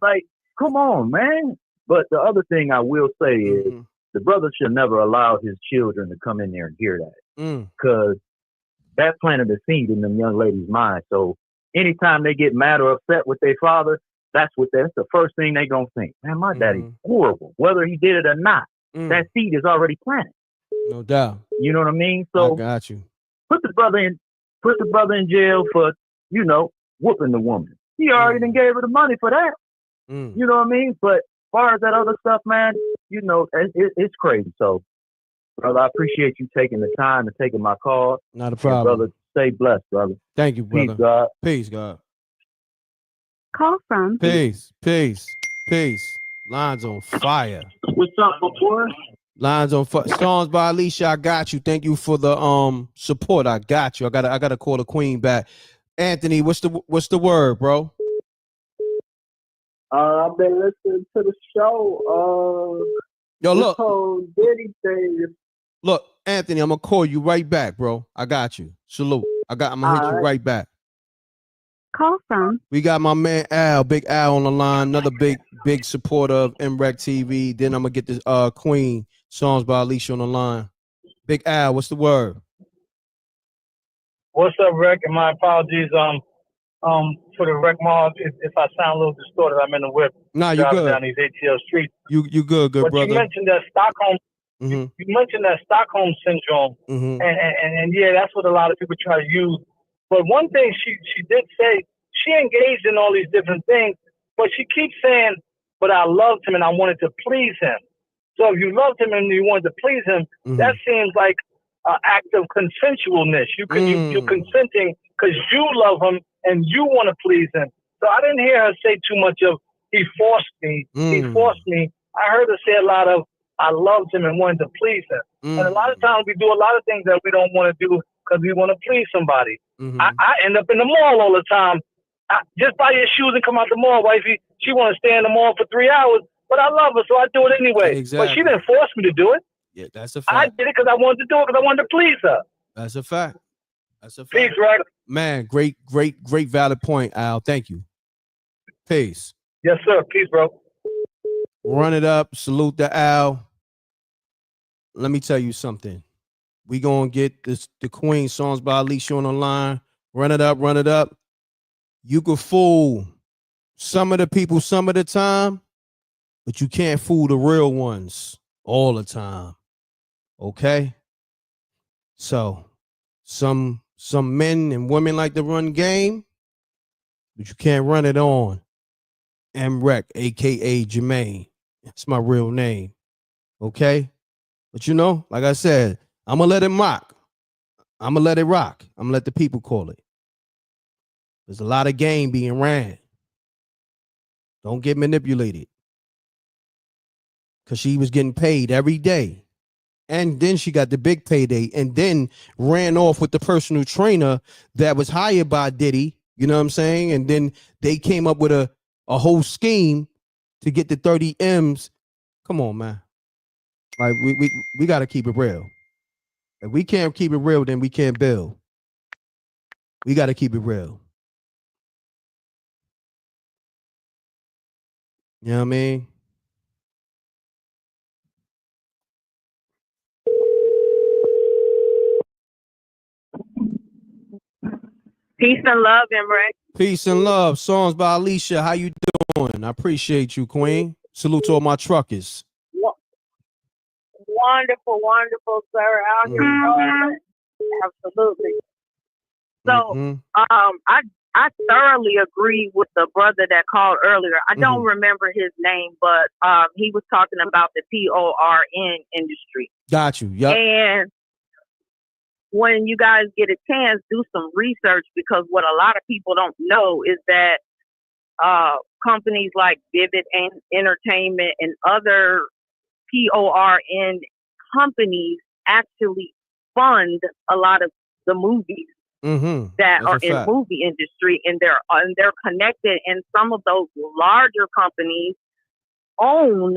Like, come on, man. But the other thing I will say is the brother should never allow his children to come in there and hear that, because that planted a seed in them young ladies' mind. So anytime they get mad or upset with their father, that's the first thing they gonna think. Man, my daddy's horrible. Whether he did it or not, that seed is already planted. No doubt. You know what I mean? So I got you. Put the brother in jail for, whooping the woman. He already done gave her the money for that. You know what I mean? But as far as that other stuff, man, it's crazy. So, brother, I appreciate you taking the time and taking my call. Not a problem. And brother, stay blessed, brother. Thank you, brother. Peace, God. Peace, God. Call from. Peace. Lines on fire. What's up, boy? Lines on fire. Songs by Alicia, I got you. Thank you for the support. I got you. I gotta call the queen back. Anthony, what's the word, bro? I've been listening to the show. Yo, look. This whole Diddy thing. Look, Anthony, I'm gonna call you right back, bro. I got you. Salute. I'm gonna hit you right back. Call from. We got my man Al, Big Al on the line, another big supporter of MRecktv. Then I'm gonna get this Queen Songs by Alicia on the line. Big Al, what's the word? What's up, Reck? And my apologies for the Reck Mall. If I sound a little distorted, I'm in the whip. Nah, you good. Down these ATL streets. You good, but brother. You mentioned that Stockholm. You mentioned that Stockholm syndrome, and yeah, that's what a lot of people try to use. But one thing she did say, she engaged in all these different things, but she keeps saying, "But I loved him and I wanted to please him." So if you loved him and you wanted to please him, that seems like an act of consensualness. You're consenting because you love him and you want to please him. So I didn't hear her say too much of he forced me. He forced me. I heard her say a lot of I loved him and wanted to please him. And a lot of times we do a lot of things that we don't want to do because we want to please somebody. I end up in the mall all the time. Just buy your shoes and come out the mall, wifey. She want to stay in the mall for 3 hours, but I love her, so I do it anyway. Exactly. But she didn't force me to do it. Yeah, that's a fact. I did it because I wanted to do it because I wanted to please her. That's a fact. That's a fact. Peace, right? Man, great valid point, Al. Thank you. Peace. Yes, sir. Peace, bro. Run it up. Salute the Al. Let me tell you something. We gonna get the Queen songs by Alicia on the line. Run it up, run it up. You could fool some of the people some of the time, but you can't fool the real ones all the time. Okay? So some men and women like to run game, but you can't run it on. M.Reck, aka Jermaine. That's my real name. Okay? But you know, like I said, I'm gonna let it rock. I'm gonna let it rock. I'm gonna let the people call it. There's a lot of game being ran. Don't get manipulated. Because she was getting paid every day. And then she got the big payday and then ran off with the personal trainer that was hired by Diddy. You know what I'm saying? And then they came up with a whole scheme to get the 30 M's. Come on, man. Like we got to keep it real. If we can't keep it real, then we can't build. We got to keep it real. You know what I mean? Peace and love, M.Reck. Peace and love. Songs by Alicia. How you doing? I appreciate you, Queen. Salute to all my truckers. Wonderful, wonderful, sir. Out here, absolutely. So, I thoroughly agree with the brother that called earlier. I don't remember his name, but he was talking about the PORN industry. Got you. Yep. And when you guys get a chance, do some research, because what a lot of people don't know is that companies like Vivid Entertainment and other PORN companies actually fund a lot of the movies that are in the movie industry, and they're connected, and some of those larger companies own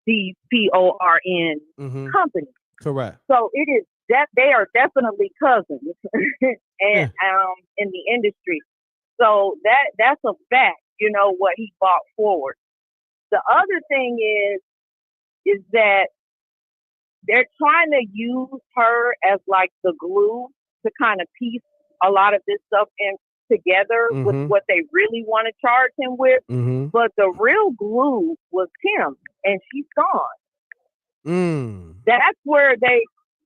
these PORN companies. Correct. So it is that they are definitely cousins and in the industry. So that's a fact, you know, what he brought forward. The other thing is that they're trying to use her as like the glue to kind of piece a lot of this stuff in together with what they really want to charge him with. But the real glue was Kim, and she's gone. That's where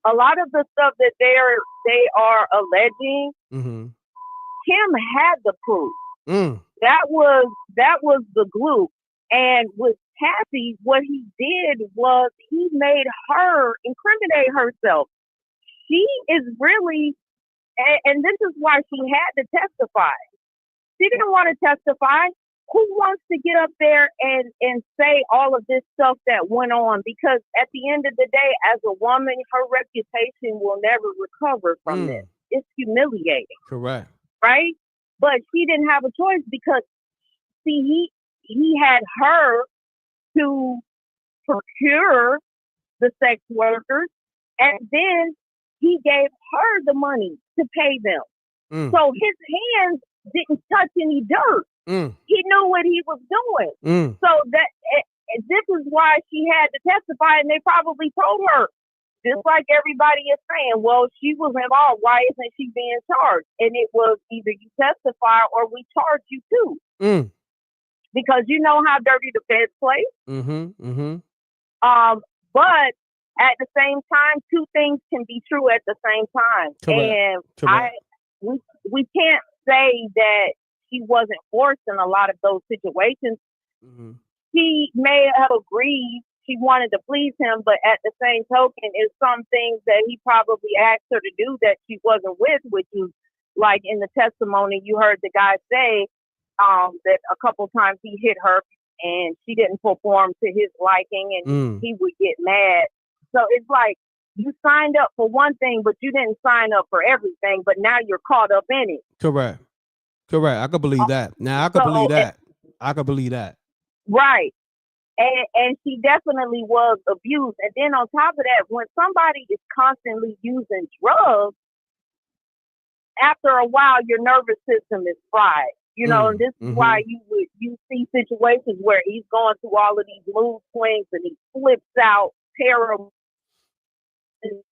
a lot of the stuff that they are alleging, Kim had the proof. That was the glue. And with Cassie, what he did was he made her incriminate herself. She is really, and this is why she had to testify. She didn't want to testify. Who wants to get up there and say all of this stuff that went on? Because at the end of the day, as a woman, her reputation will never recover from this. It's humiliating. Correct. Right? But she didn't have a choice because, see, he had her to procure the sex workers, and then he gave her the money to pay them. So his hands didn't touch any dirt. He knew what he was doing. So this is why she had to testify, and they probably told her, just like everybody is saying, well, she was involved. Why isn't she being charged? And it was either you testify or we charge you too. Because you know how dirty the feds play. But at the same time, two things can be true at the same time. Correct. And we can't say that she wasn't forced in a lot of those situations. She may have agreed she wanted to please him, but at the same token, it's some things that he probably asked her to do that she wasn't with, which is like in the testimony you heard the guy say that a couple times he hit her and she didn't perform to his liking, and he would get mad. So it's like you signed up for one thing, but you didn't sign up for everything. But now you're caught up in it. Correct. I could believe that. Now I could believe that. I could believe that. Right. And she definitely was abused. And then on top of that, when somebody is constantly using drugs, after a while, your nervous system is fried. You know, and this is why you see situations where he's going through all of these mood swings and he flips out terrible. You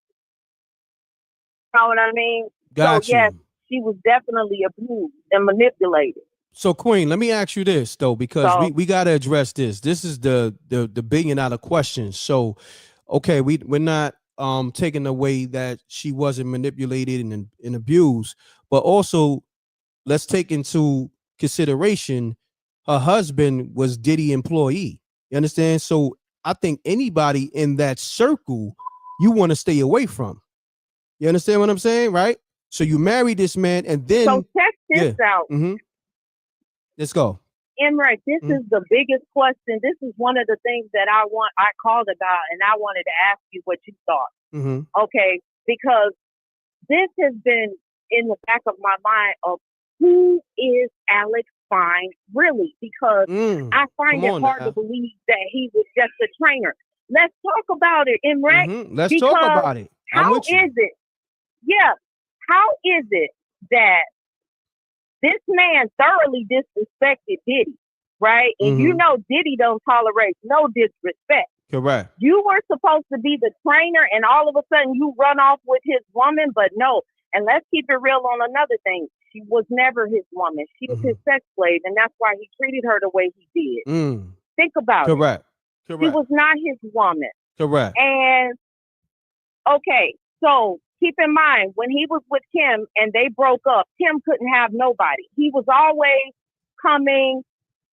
know what I mean? Got so you. yes, she was definitely abused and manipulated. So Queen, let me ask you this though, because we got to address this. This is the $1 billion question. So, okay, we're not taking away that she wasn't manipulated and abused, but also let's take into consideration her husband was Diddy employee. You understand? So I think anybody in that circle you want to stay away from. You understand what I'm saying, right? So you marry this man, and then so check this out. Let's go. M.Reck, this is the biggest question. This is one of the things that I called about, and I wanted to ask you what you thought. Okay, because this has been in the back of my mind of who is Alex Fine really? Because I find it hard to believe that he was just a trainer. Let's talk about it, M.Reck. Let's talk about it. How is it? Yeah, how is it that this man thoroughly disrespected Diddy, right? And you know Diddy don't tolerate no disrespect. Correct. You were supposed to be the trainer, and all of a sudden you run off with his woman, but no. And let's keep it real on another thing. She was never his woman. She was his sex slave, and that's why he treated her the way he did. Think about it. Correct. She was not his woman. Correct. And, okay, so keep in mind, when he was with Kim and they broke up, Kim couldn't have nobody. He was always coming,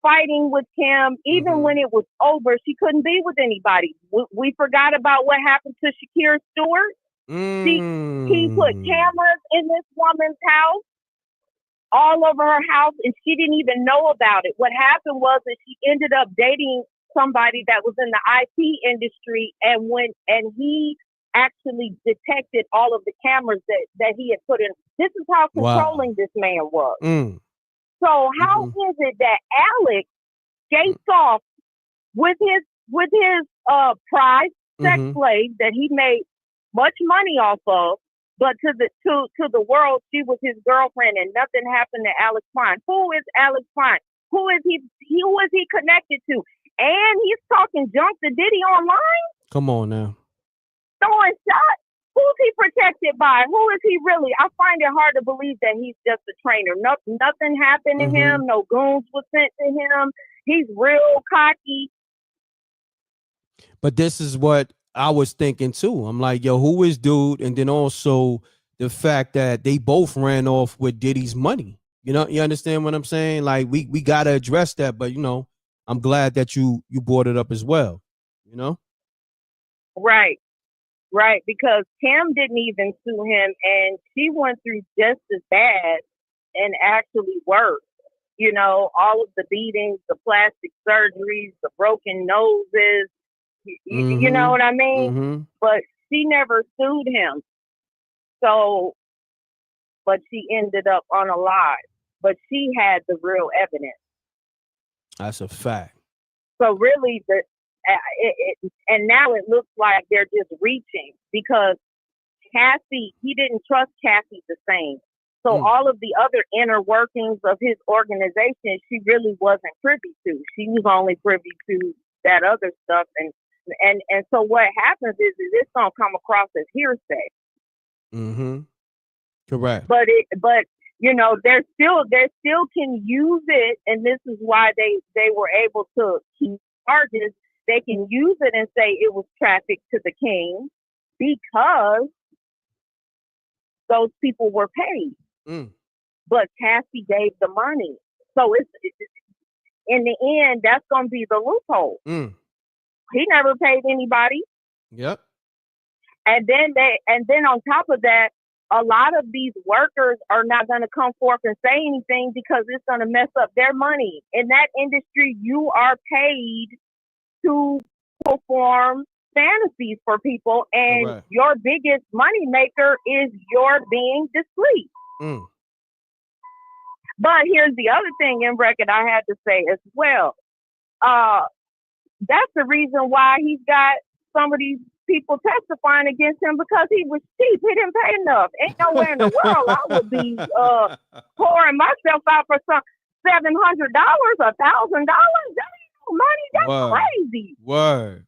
fighting with Kim. Even when it was over, she couldn't be with anybody. We forgot about what happened to Shakira Stewart. He put cameras in this woman's house, all over her house, and she didn't even know about it. What happened was that she ended up dating somebody that was in the IT industry, and he actually detected all of the cameras that he had put in. This is how controlling this man was. So how is it that Alex skates off with his prize sex slave that he made much money off of, but to the world she was his girlfriend and nothing happened to Alex Fine? Who is Alex Fine? Who is he connected to? And he's talking junk to Diddy online? Come on now. Throwing shots? Who's he protected by? Who is he really? I find it hard to believe that he's just a trainer. Nothing happened to him. No goons were sent to him. He's real cocky. But this is what I was thinking too. I'm like, yo, who is dude? And then also the fact that they both ran off with Diddy's money. You know, you understand what I'm saying? Like we got to address that. But, you know, I'm glad that you brought it up as well, you know? Right, because Kim didn't even sue him, and she went through just as bad and actually worse. You know, all of the beatings, the plastic surgeries, the broken noses, you know what I mean? But she never sued him. So, but she ended up unalive. But she had the real evidence. That's a fact. So really, and now it looks like they're just reaching because Cassie, he didn't trust Cassie the same. So all of the other inner workings of his organization, she really wasn't privy to. She was only privy to that other stuff. And so what happens is it's gonna come across as hearsay. Correct. But you know, they still can use it, and this is why they were able to keep charges. They can use it and say it was trafficked to the king because those people were paid. But Cassie gave the money. So it's in the end, that's going to be the loophole. He never paid anybody. Yep. And then on top of that, a lot of these workers are not going to come forth and say anything because it's going to mess up their money. In that industry, you are paid to perform fantasies for people, and your biggest money maker is your being discreet. But here's the other thing, M.Reck, I had to say as well. That's the reason why he's got some of these people testifying against him, because he was cheap. He didn't pay enough. Ain't nowhere in the world I would be pouring myself out for some $700, $1,000. That ain't no money. That's crazy. Word.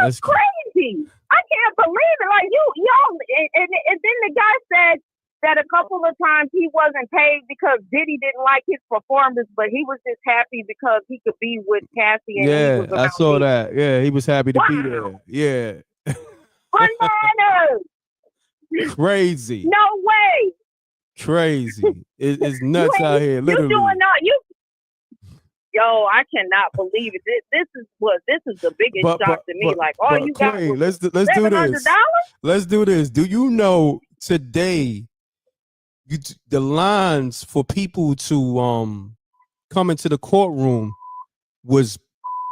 That's crazy. I can't believe it. Like y'all, and then the guy said that a couple of times he wasn't paid because Diddy didn't like his performance, but he was just happy because he could be with Cassie. And yeah, he was I saw Diddy. that. Yeah, he was happy to be there. Yeah. Bananas. Crazy. No way. Crazy. It's nuts out here, literally. Yo, I cannot believe it. This is the biggest shock to me. Like, all you got was let's do this. Let's do this. Do you know today the lines for people to come into the courtroom was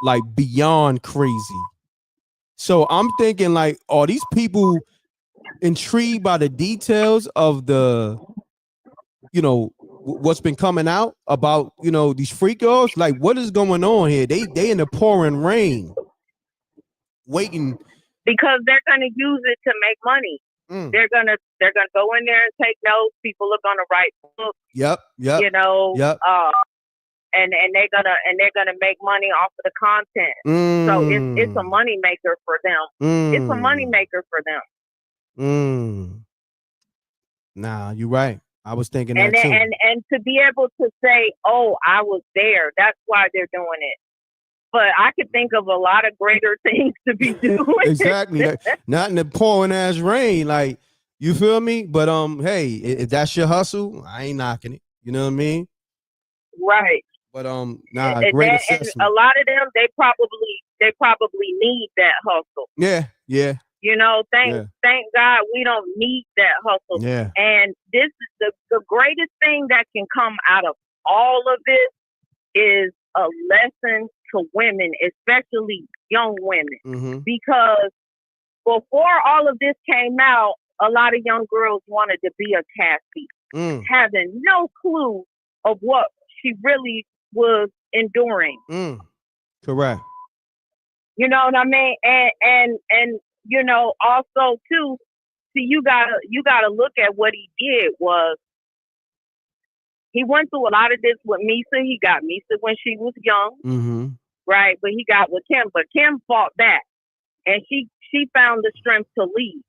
like beyond crazy? So I'm thinking, like, are these people intrigued by the details of the, what's been coming out about, these freak girls? Like, what is going on here? They in the pouring rain, waiting, because they're gonna use it to make money. They're gonna go in there and take notes. People are gonna write books. Yep. And they're gonna make money off of the content. So it's a money maker for them. It's a money maker for them. Nah, you're right. I was thinking and that too. And to be able to say, "Oh, I was there," that's why they're doing it. But I could think of a lot of greater things to be doing. Exactly. Not in the pouring ass rain. Like, you feel me? But hey, if that's your hustle, I ain't knocking it. You know what I mean? Right. But great assessment. And a lot of them, they probably need that hustle. Yeah. Thank God we don't need that hustle. Yeah. And this is the greatest thing that can come out of all of this is a lesson to women, especially young women, because before all of this came out, a lot of young girls wanted to be a Cassie, having no clue of what she really was enduring. Correct. You know what I mean? And also too, see, you gotta look at what he did was he went through a lot of this with Misa. He got Misa when she was young, right? But he got with Kim, but Kim fought back, and she found the strength to leave.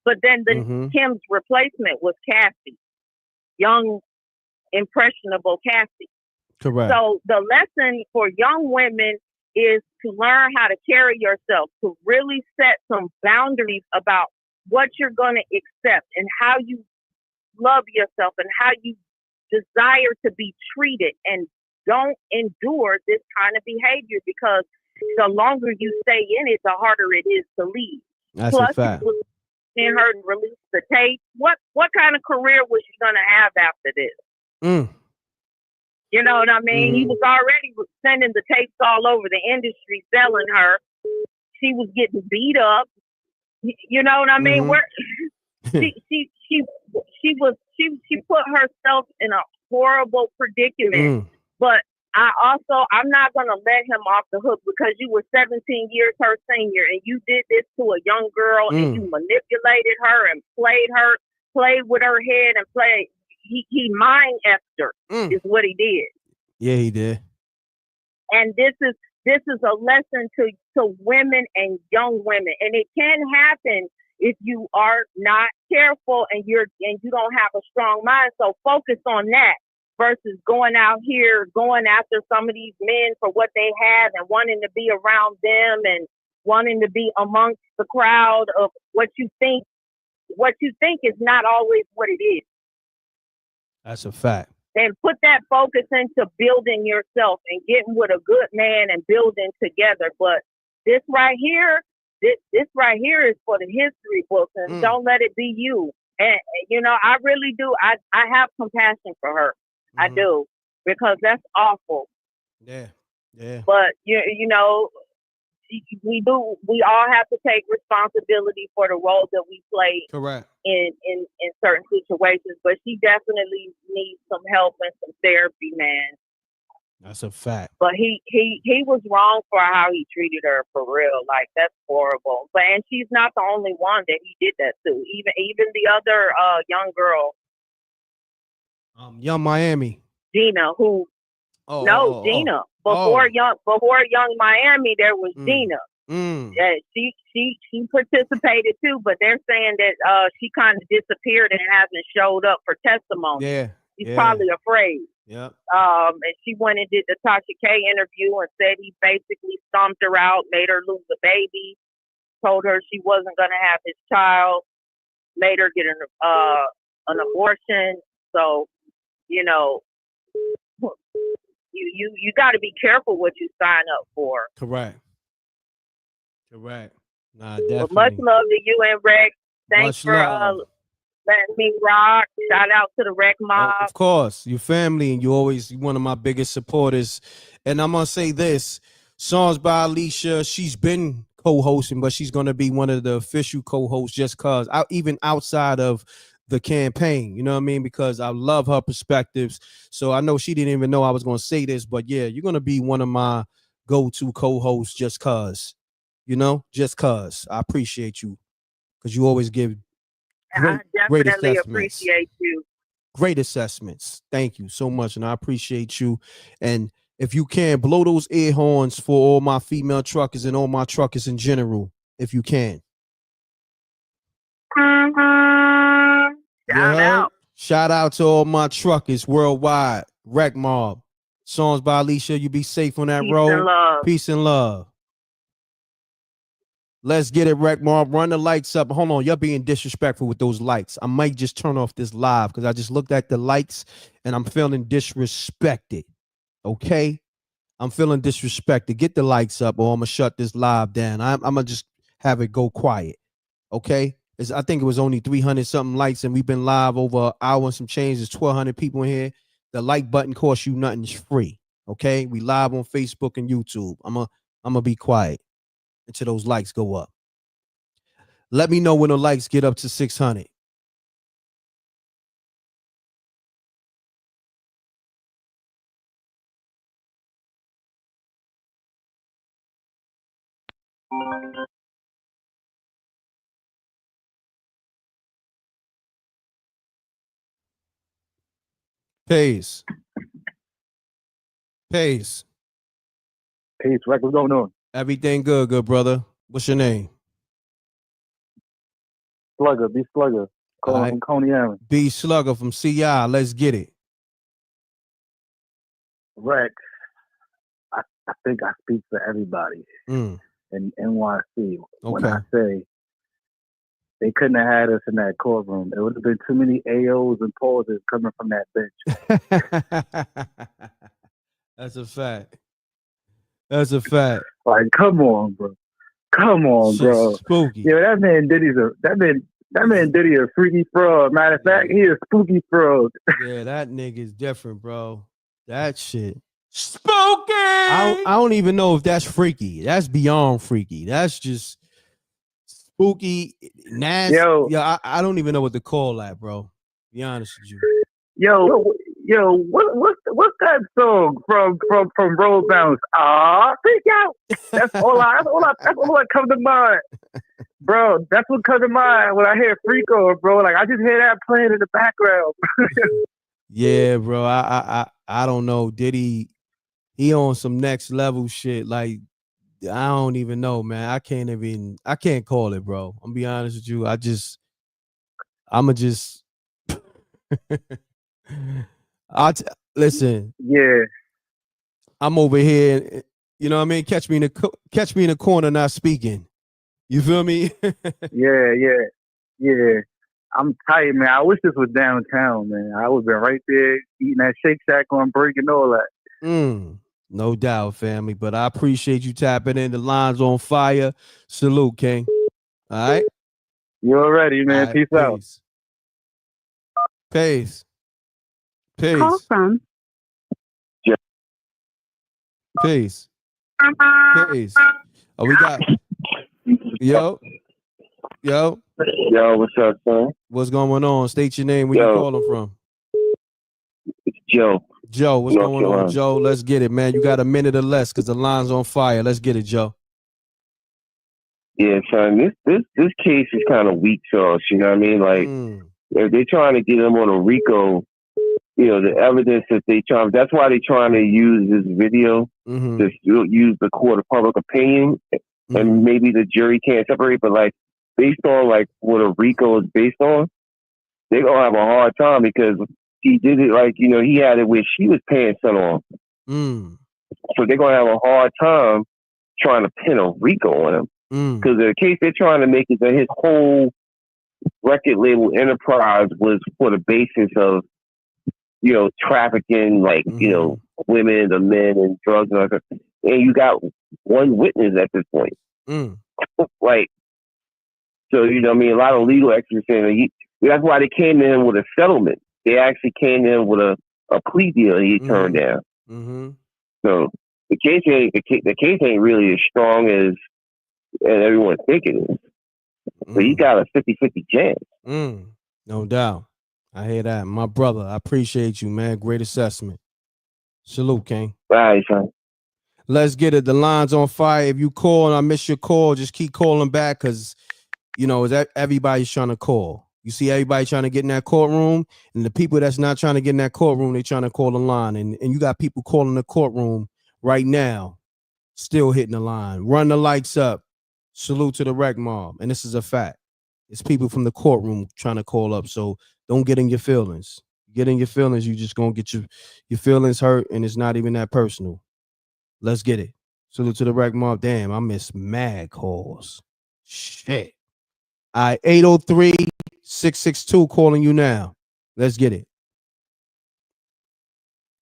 But then Kim's replacement was Cassie, young, impressionable Cassie. Correct. So the lesson for young women is to learn how to carry yourself, to really set some boundaries about what you're going to accept and how you love yourself and how you desire to be treated, and don't endure this kind of behavior, because the longer you stay in it, the harder it is to leave. That's a fact. In her to release the tape, what kind of career was she going to have after this? You know what I mean? He was already sending the tapes all over the industry, selling her. She was getting beat up. You know what I mean? Where she put herself in a horrible predicament. But I'm not gonna let him off the hook, because you were 17 years her senior, and you did this to a young girl, and you manipulated her and played with her head, and he mind effed her is what he did. Yeah, he did. And this is a lesson to women and young women, and it can happen if you are not careful and you don't have a strong mind. So focus on that versus going out here, going after some of these men for what they have and wanting to be around them and wanting to be amongst the crowd of what you think is not always what it is. That's a fact. And put that focus into building yourself and getting with a good man and building together. But this right here, this right here is for the history books, and don't let it be you. And I really do. I have compassion for her. I do, because that's awful. Yeah. But we all have to take responsibility for the role that we play. Correct. In certain situations, but she definitely needs some help and some therapy, man. That's a fact. But he was wrong for how he treated her, for real. Like, that's horrible. And she's not the only one that he did that to. Even the other young girl, Young Miami, Gina, who Gina. Before Young Miami, there was Gina. She participated too, but they're saying that she kind of disappeared and hasn't showed up for testimony. Yeah. He's probably afraid. Yep. And she went and did the Tasha K interview and said he basically stomped her out, made her lose a baby, told her she wasn't going to have his child, made her get an abortion. So, you got to be careful what you sign up for. Correct. Nah, definitely. Well, much love to you and Reck. Thanks for letting me rock. Shout out to the Reck Mob. Of course, your family, and you're one of my biggest supporters. And I'm gonna say this: Songs by Alicia. She's been co-hosting, but she's gonna be one of the official co-hosts just cause. Even outside of the campaign, you know what I mean? Because I love her perspectives. So I know she didn't even know I was gonna say this, but yeah, you're gonna be one of my go-to co-hosts just cause. Just cause. I appreciate you because you always give great definitely assessments. Appreciate you. Great assessments. Thank you so much, and I appreciate you. And if you can, blow those air horns for all my female truckers and all my truckers in general, if you can. Shout out to all my truckers worldwide. Wreck Mob. Songs by Alicia. You be safe on that road. Peace and love. Let's get it, Wreck Mob. Run the lights up. Hold on, you're being disrespectful with those lights. I might just turn off this live because I just looked at the lights and I'm feeling disrespected. Okay? I'm feeling disrespected. Get the lights up or I'm going to shut this live down. I'm going to just have it go quiet. Okay? I think it was only 300 something likes and we've been live over an hour and some change. There's 1,200 people in here. The like button costs you nothing. It's free. Okay? We live on Facebook and YouTube. I'm going to be quiet until those likes go up. Let me know when the likes get up to 600. Peace. Reck, what's going on? Everything good, brother. What's your name? Slugger, B Slugger. Calling from Coney Island. B Slugger from CI. Let's get it. Reck, I think I speak for everybody in NYC when I say they couldn't have had us in that courtroom. It would have been too many AOs and pauses coming from that bench. That's a fact. Like, come on, bro. Bro. Spooky. Yeah, that man Diddy a freaky fraud. Matter of fact, he a spooky fraud. Yeah, that nigga's different, bro. That shit. Spooky. I don't even know if that's freaky. That's beyond freaky. That's just spooky, nasty. Yeah, I don't even know what to call that, bro. Be honest with you. Yo, what's that song from Roll Bounce? Freak out. That's all that comes to mind. Bro, that's what comes to mind when I hear Freako, bro. Like, I just hear that playing in the background. Yeah, bro. I don't know. Diddy, he on some next level shit. Like, I don't even know, man. I can't call it, bro. I'm be honest with you. I'ma just listen. Yeah. I'm over here, you know what I mean? Catch me in the corner not speaking. You feel me? Yeah. I'm tight, man. I wish this was downtown, man. I would have been right there eating that Shake Shack on break and all that. No doubt, family. But I appreciate you tapping in. The line's on fire. Salute, King. All right. You already, man. Right, Peace out. Peace. Call from Peace. Peace. Oh, we got yo. Yo, what's up, son? What's going on? State your name. Where you calling from? It's Joe. Joe, what's North going Carolina. on, Joe? Let's get it, man. You got a minute or less because the line's on fire. Let's get it, Joe. Yeah, son. This case is kind of weak sauce. You know what I mean? Like, if they're trying to get him on a RICO, you know, the evidence that that's why they're trying to use this video to use the court of public opinion, and maybe the jury can't separate. But like, based on like what a RICO is based on, they're gonna have a hard time because he did it like, you know, he had it where she was paying son off. So they're gonna have a hard time trying to pin a RICO on him. Because the case they're trying to make is that his whole record label enterprise was for the basis of, you know, trafficking, like, you know, women, the men, and drugs, and all that. And you got one witness at this point. Like, so, you know what I mean? A lot of legal experts saying that's why they came to him with a settlement. They actually came to him with a plea deal he turned down. So the case ain't really as strong as everyone's thinking it is. So he got a 50-50 chance. No doubt. I hear that. My brother, I appreciate you, man. Great assessment. Salute, King. All right, son. Let's get it. The line's on fire. If you call and I miss your call, just keep calling back because, you know, everybody's trying to call. You see everybody trying to get in that courtroom, and the people that's not trying to get in that courtroom, they trying to call the line. And you got people calling the courtroom right now, still hitting the line. Run the lights up. Salute to the rec mob. And this is a fact. It's people from the courtroom trying to call up. So don't get in your feelings. Get in your feelings, you just gonna get your feelings hurt, and it's not even that personal. Let's get it. Salute to the rec mob. Damn, I miss mad calls. Shit. All right, 803-662 calling you now. Let's get it.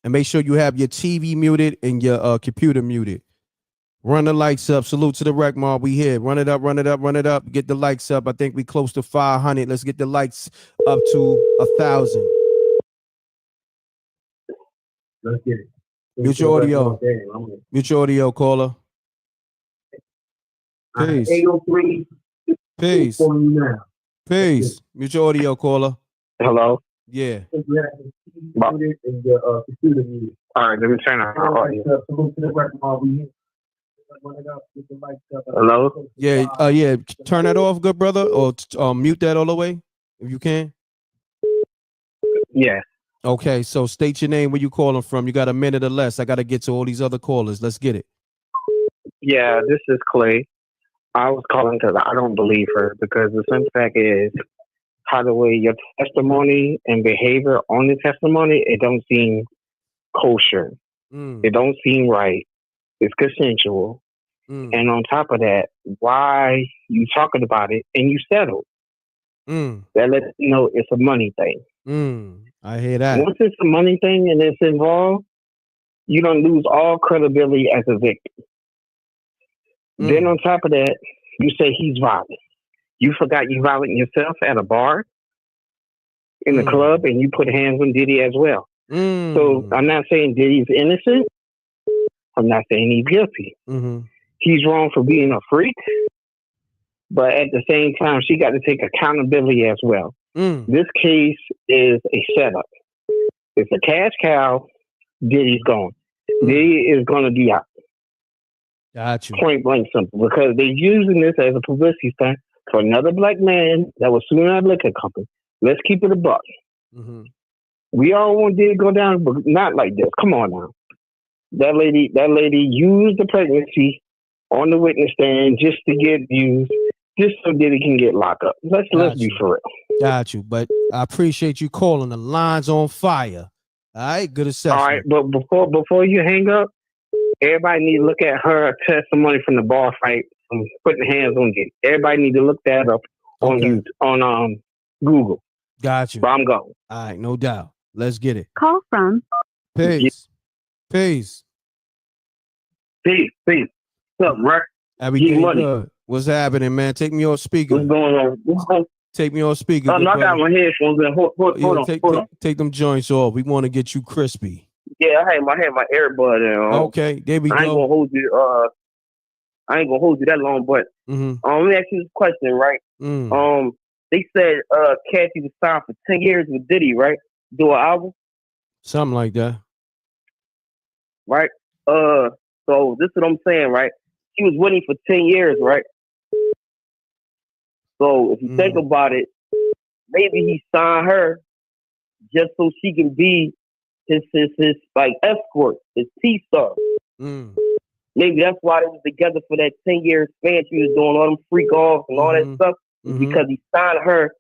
And make sure you have your TV muted and your computer muted. Run the lights up. Salute to the rec mob. We here. Run it up, run it up, run it up. Get the lights up. I think we close to 500. Let's get the lights up to 1,000. Let's get it. Mute your audio. Mute your audio, caller. Peace. 803. Peace. Peace. Mute your audio, caller. Hello? Yeah. All right, let me turn on my audio. Hello? Yeah. Turn that off, good brother, or mute that all the way if you can. Yeah. Okay, so state your name, where you calling from. You got a minute or less. I got to get to all these other callers. Let's get it. Yeah, this is Clay. I was calling because I don't believe her, because the simple fact is, how the way your testimony and behavior on the testimony, it don't seem kosher. It don't seem right. It's consensual. And on top of that, why you talking about it and you settled? That lets you know it's a money thing. I hear that. Once it's a money thing and it's involved, you don't lose all credibility as a victim. Then on top of that, you say he's violent. You forgot you violent yourself at a bar, in the club, and you put hands on Diddy as well. So I'm not saying Diddy's innocent. I'm not saying he's guilty. He's wrong for being a freak. But at the same time, she got to take accountability as well. This case is a setup. It's a cash cow. Diddy's gone. Diddy is going to be out. Got you. Point blank simple. Because they're using this as a publicity stunt for another black man that was suing our liquor company. Let's keep it a buck. We all want Diddy to go down, but not like this. Come on now. That lady used the pregnancy on the witness stand just to get views, just so Diddy can get locked up. Let's be for real. Got you. But I appreciate you calling. The line's on fire. All right, good assessment. All right, but before you hang up, everybody need to look at her testimony from the bar fight, putting hands on Diddy. Everybody need to look that up on Google. Got you. But I'm going. All right, no doubt. Let's get it. Call from Peace. Peace. Peace. What's up, Reck? Everything good. What's happening, man? Take me off speaker. What's going on? Take me off speaker. No, I got my headphones in. Hold on. Take them joints off. We want to get you crispy. Yeah, I had my earbud in. Okay, there we go. I ain't gonna hold you that long, but let me ask you this question, right? They said Cassie was signed for 10 years with Diddy, right? Do an album? Something like that. Right? So this is what I'm saying, right? She was winning for 10 years, right? So if you think about it, maybe he signed her just so she can be his like escort, his T-star. Maybe that's why they was together for that 10-year span. She was doing all them freak offs and all that stuff because he signed her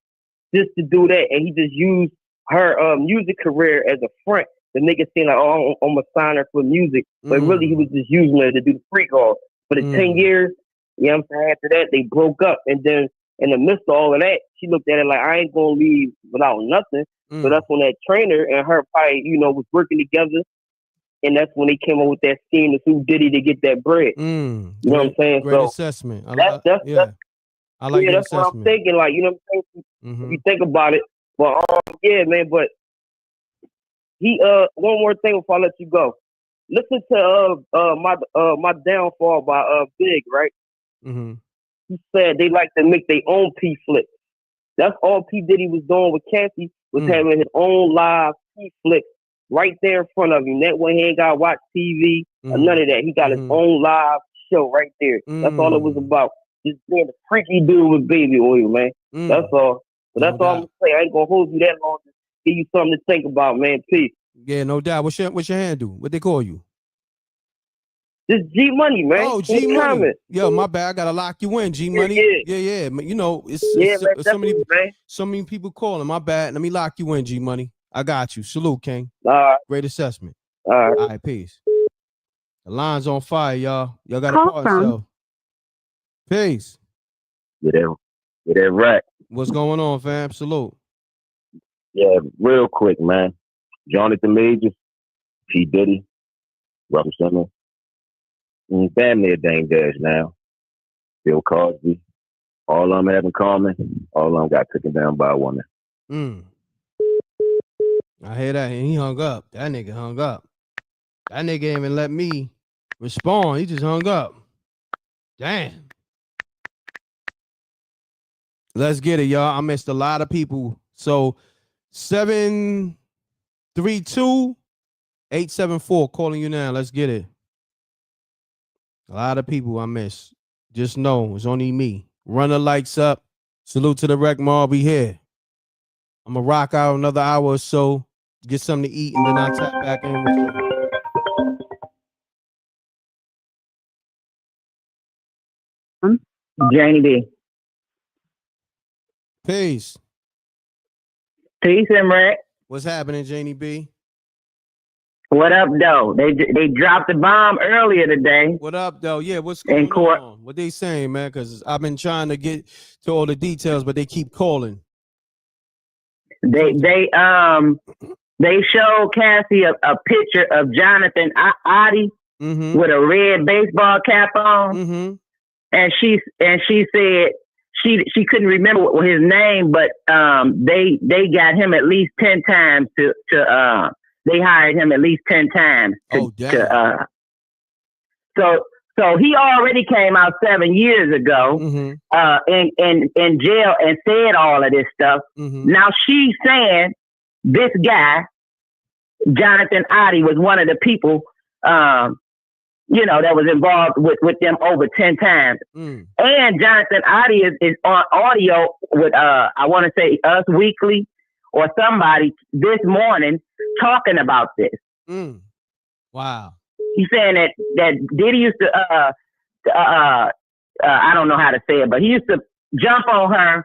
just to do that, and he just used her music career as a front. The nigga saying like, "Oh, I'm gonna sign her for music," but really he was just using her to do the freak off. For the 10 years, you know what I'm saying? After that, they broke up, and then in the midst of all of that, she looked at it like, "I ain't gonna leave without nothing." So that's when that trainer and her probably, was working together. And that's when they came up with that scheme to sue Diddy to get that bread. You know what I'm saying? Great assessment. I like that's assessment. what I'm thinking. Like, you know what I'm saying? If you think about it. But yeah, man, but he one more thing before I let you go. Listen to my downfall by Big, right? He said they like to make their own P flicks. That's all P Diddy was doing with Cassie, was having his own live P flicks right there in front of him. That way he ain't got to watch TV or none of that. He got his own live show right there. That's all it was about. Just being a freaky dude with baby oil, man. That's all. But that's all I'm gonna say. I ain't gonna hold you that long. Just give you something to think about, man. Peace. Yeah, no doubt. What's your handle? What they call you? Just G Money, man. Oh, G Money. Yo, my bad. I gotta lock you in, G Money. Yeah. You know, it's so many people calling. My bad. Let me lock you in, G Money. I got you. Salute, King. Great assessment. All right, peace. The line's on fire, y'all. Y'all got to pause yourself. Peace. Get that right. What's going on, fam? Salute. Yeah, real quick, man. Jonathan Majors, P. Diddy, Robert Simmons, family of Dame Dash now. Bill Cosby. All of them have in common. All of them got taken down by a woman. I hear that, and he hung up. That nigga hung up. That nigga ain't even let me respond. He just hung up. Damn. Let's get it, y'all. I missed a lot of people. So 732-874 calling you now. Let's get it. A lot of people I missed. Just know it's only me. Run the lights up. Salute to the Wreck Mob. Be here. I'm gonna rock out another hour or so. Get something to eat, and then I'll tap back in with you. Janie B. Peace. Peace, M.Reck. What's happening, Janie B? What up, though? They dropped the bomb earlier today. What up, though? Yeah, what's going on? What they saying, man? Because I've been trying to get to all the details, but they keep calling. They showed Cassie a picture of Jonathan Oddie with a red baseball cap on, and she said she couldn't remember his name, but they got him at least 10 times to they hired him at least 10 times so he already came out 7 years ago in jail and said all of this stuff. Now she's saying this guy, Jonathan Oddie, was one of the people that was involved with them over 10 times. And Jonathan Oddie is on audio with I want to say Us Weekly or somebody this morning talking about this. Wow. He's saying that Diddy used to I don't know how to say it, but he used to jump on her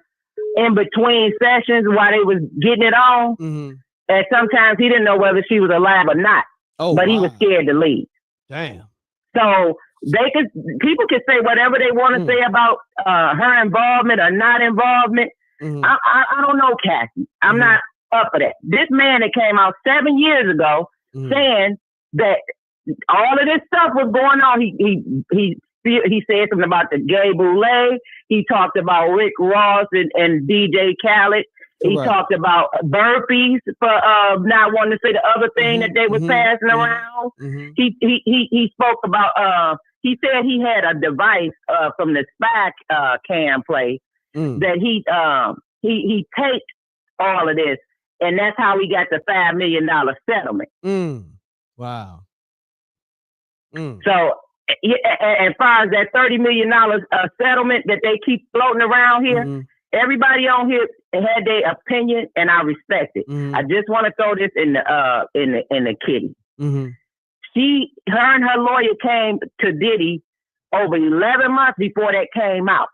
in between sessions while they was getting it on. And sometimes he didn't know whether she was alive or not. But he was scared to leave. Damn. So people can say whatever they want to say about her involvement or not involvement. I don't know, Cassie. I'm not up for that. This man that came out 7 years ago saying that all of this stuff was going on. He said something about the gay boule. He talked about Rick Ross and DJ Khaled. He talked about burpees for not wanting to say the other thing that they were passing around. He spoke about he said he had a device from the spy cam play that he taped all of this, and that's how he got the $5 million settlement. Wow. So, as far as that $30 million settlement that they keep floating around here, everybody on here had their opinion, and I respect it. I just want to throw this in the kitty. Her and her lawyer came to Diddy over 11 months before that came out.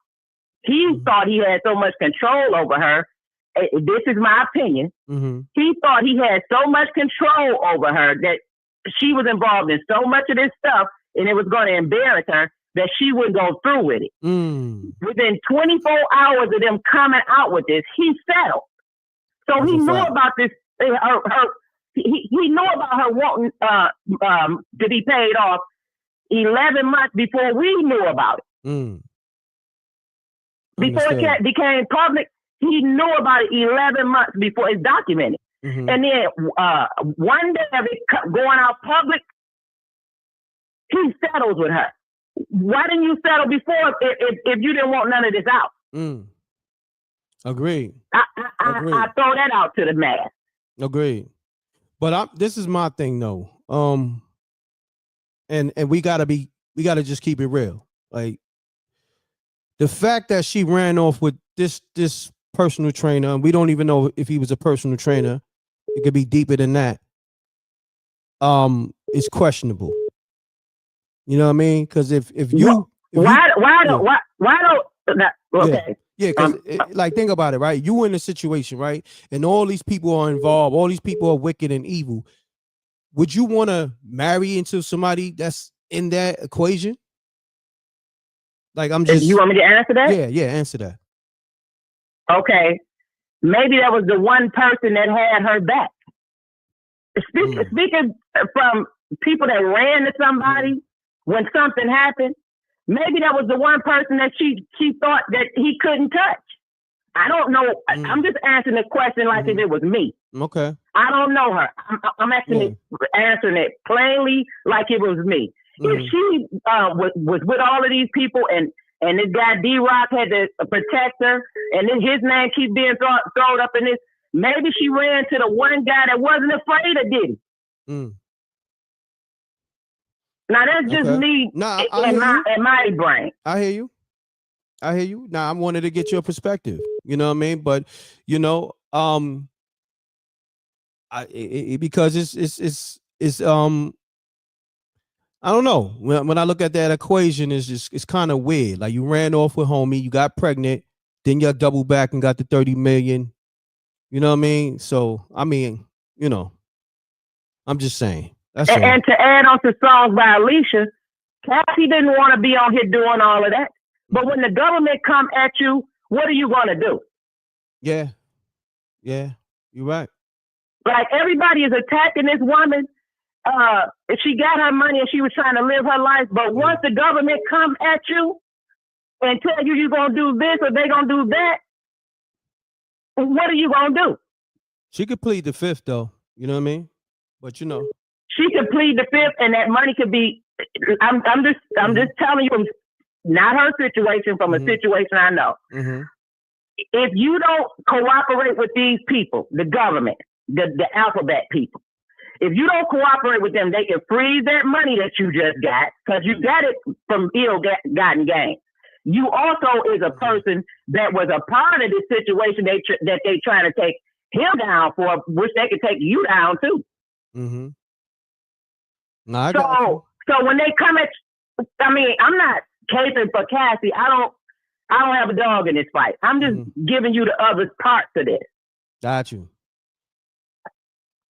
He thought he had so much control over her. This is my opinion. He thought he had so much control over her that she was involved in so much of this stuff, and it was going to embarrass her, that she wouldn't go through with it. Within 24 hours of them coming out with this, he settled. So he knew about this. He knew about her wanting to be paid off 11 months before we knew about it. Before it became public, he knew about it 11 months before it's documented. And then one day of it going out public, he settles with her. Why didn't you settle before if you didn't want none of this out? Agreed. I throw that out to the mass. Agreed. But this is my thing though. And we gotta just keep it real. Like the fact that she ran off with this personal trainer, and we don't even know if he was a personal trainer. It could be deeper than that. It's questionable. You know what I mean? Because if you okay. Yeah, because like think about it, right? You in a situation, right? And all these people are involved, all these people are wicked and evil. Would you want to marry into somebody that's in that equation? Like I'm just You want me to answer that? Yeah, answer that. Okay. Maybe that was the one person that had her back. Speaking from people that ran to somebody when something happened, maybe that was the one person that she thought that he couldn't touch. I don't know. I'm just answering the question like if it was me. Okay. I don't know her. I'm answering it plainly like it was me. If she was with all of these people and this guy D-Rock had to protect her, and then his name keeps being thrown up in this, maybe she ran to the one guy that wasn't afraid of Diddy. Now that's just me in my brain. I hear you. Now I wanted to get your perspective. You know what I mean? But you know, because it's I don't know. When I look at that equation, it's kind of weird. Like you ran off with homie, you got pregnant, then you double back and got the 30 million. You know what I mean? So I mean, you know, I'm just saying. And to add on to songs by Alicia, Cassie didn't want to be on here doing all of that. But when the government come at you, what are you going to do? Yeah, you're right. Like everybody is attacking this woman. She got her money and she was trying to live her life. But once the government come at you and tell you you're going to do this or they're going to do that, what are you going to do? She could plead the fifth though. You know what I mean? But you know. She could plead the fifth and that money could be, I'm just telling you, not her situation, from a situation I know. If you don't cooperate with these people, the government, the alphabet people, if you don't cooperate with them, they can freeze that money that you just got because you got it from ill-gotten gain. You also is a person that was a part of this situation that they trying to take him down for, which they could take you down too. So when they come at, I mean, I'm not caping for Cassie. I don't have a dog in this fight. I'm just giving you the other parts of this. Got you.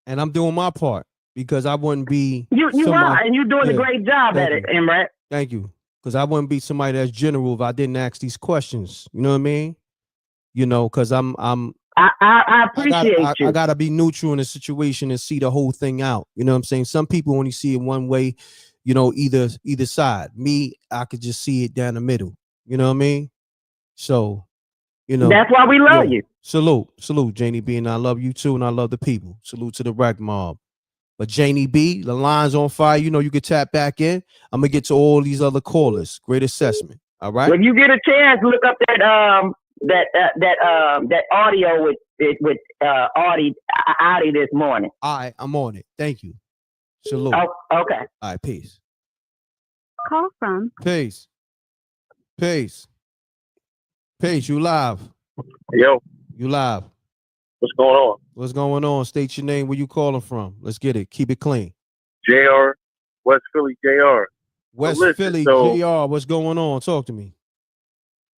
And I'm doing my part because I wouldn't be. You are, and you're doing a great job at it, M.Reck. Thank you. Because I wouldn't be somebody that's general if I didn't ask these questions. You know what I mean? You know, because I'm I appreciate you. I gotta be neutral in the situation and see the whole thing out. You know what I'm saying? Some people only see it one way, you know, either side. Me, I could just see it down the middle. You know what I mean? So, you know, that's why we love you. Salute, Janie B, and I love you too, and I love the people. Salute to the Wreck Mob. But Janie B, the line's on fire. You know, you can tap back in. I'm gonna get to all these other callers. Great assessment. All right. When you get a chance, look up that audio with Audie this morning. All right, I'm on it. Thank you. Salute. Oh, okay. All right, peace. Call from. Peace. You live. Yo. You live. What's going on? What's going on? State your name. Where you calling from? Let's get it. Keep it clean. JR, West Philly, JR. West Philly, JR. What's going on? Talk to me.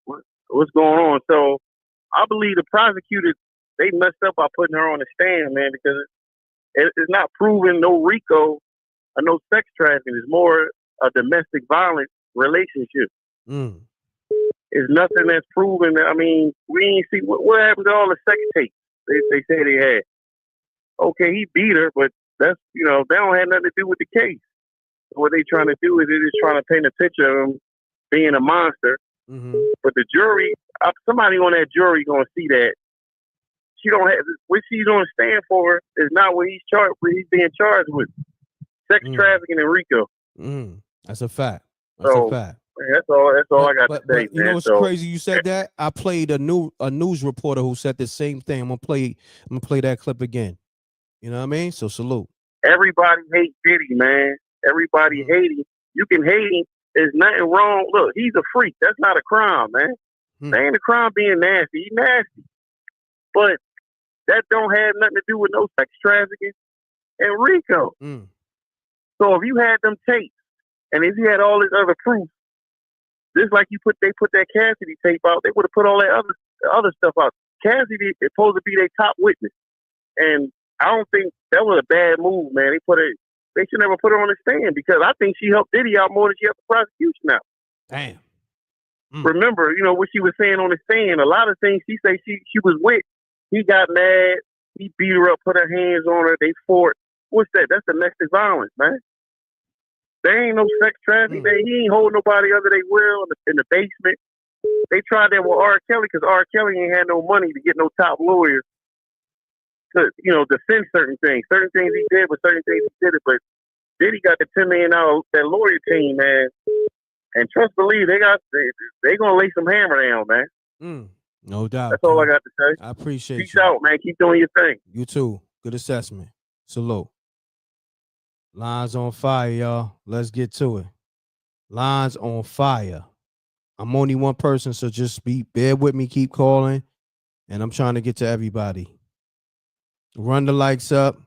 What's going on? So, I believe the prosecutors, they messed up by putting her on the stand, man, because it's not proven no RICO or no sex trafficking. It's more a domestic violence relationship. It's nothing that's proven. I mean, we ain't see what happened to all the sex tapes they say they had. Okay, he beat her, but that's, you know, that don't have nothing to do with the case. What they trying to do is they're just trying to paint a picture of him being a monster. But the jury, somebody on that jury gonna see that she don't have what she's gonna stand for is not what he's charged. What he's being charged with, sex trafficking and RICO. That's a fact. That's a fact. Man, that's all I got to say. You know what's crazy? You said that. I played a news reporter who said the same thing. I'm gonna play that clip again. You know what I mean? So salute. Everybody hates Diddy, man. Everybody hate him. You can hate him. There's nothing wrong. Look, he's a freak. That's not a crime, man. That ain't a crime being nasty. He's nasty. But that don't have nothing to do with no sex trafficking and RICO. So if you had them tapes and if you had all this other proof, just like they put that Cassidy tape out, they would have put all that other stuff out. Cassidy is supposed to be their top witness. And I don't think that was a bad move, man. They should never put her on the stand because I think she helped Diddy out more than she helped the prosecution out. Damn. Remember, you know, what she was saying on the stand, a lot of things she said she was with. He got mad. He beat her up, put her hands on her. They fought. What's that? That's domestic violence, man. There ain't no sex trafficking. He ain't holding nobody under their will in the basement. They tried that with R. Kelly because R. Kelly ain't had no money to get no top lawyers to, you know, defend certain things. Certain things he did, but certain things he did it. But Diddy got the $10 million that lawyer team, man. And trust believe they gonna lay some hammer down, man. No doubt. That's all I got to say. I appreciate Peace out, man. Keep doing your thing. You too. Good assessment. Salute. Lines on fire, y'all. Let's get to it. Lines on fire. I'm only one person, so just bear with me. Keep calling, and I'm trying to get to everybody. Run the likes up.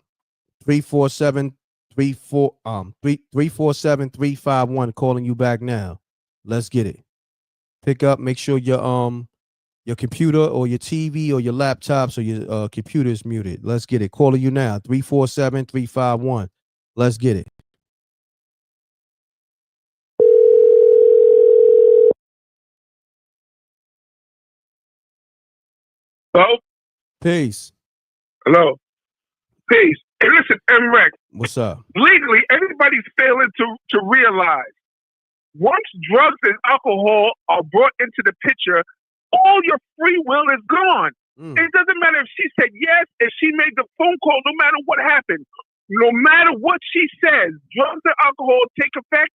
347-351 calling you back now. Let's get it. Pick up. Make sure your computer or your TV or your laptops or your computer is muted. Let's get it. Calling you now. 347-351. Let's get it. Hello? Peace. Hello? Peace. Hey, listen, M.Reck. What's up? Legally, everybody's failing to realize once drugs and alcohol are brought into the picture, all your free will is gone. It doesn't matter if she said yes, if she made the phone call, no matter what happened. No matter what she says, drugs and alcohol take effect,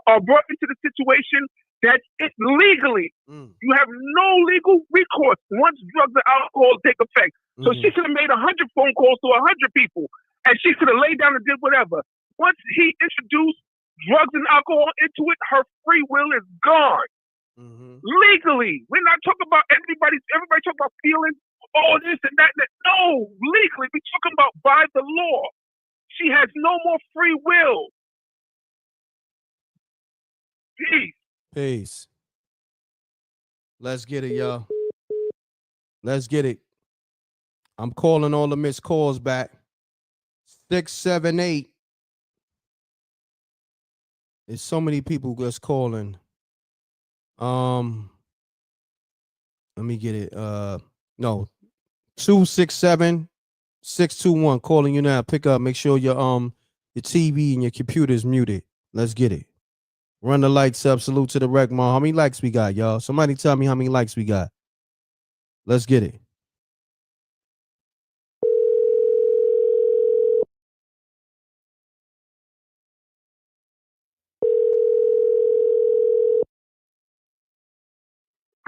are brought into the situation. That's it legally. You have no legal recourse once drugs and alcohol take effect. So she could have made 100 phone calls to 100 people, and she could have laid down and did whatever. Once he introduced drugs and alcohol into it, her free will is gone. Legally, we're not talking about everybody talking about feelings, all this and that. No, legally, we're talking about by the law. She has no more free will. Peace. Peace. Let's get it, y'all. Let's get it. I'm calling all the missed calls back. 678. There's so many people just calling. Let me get it. No. 267-621. Calling you now. Pick up. Make sure your TV and your computer is muted. Let's get it. Run the lights up. Salute to the rec mall. How many likes we got, y'all? Somebody tell me how many likes we got. Let's get it.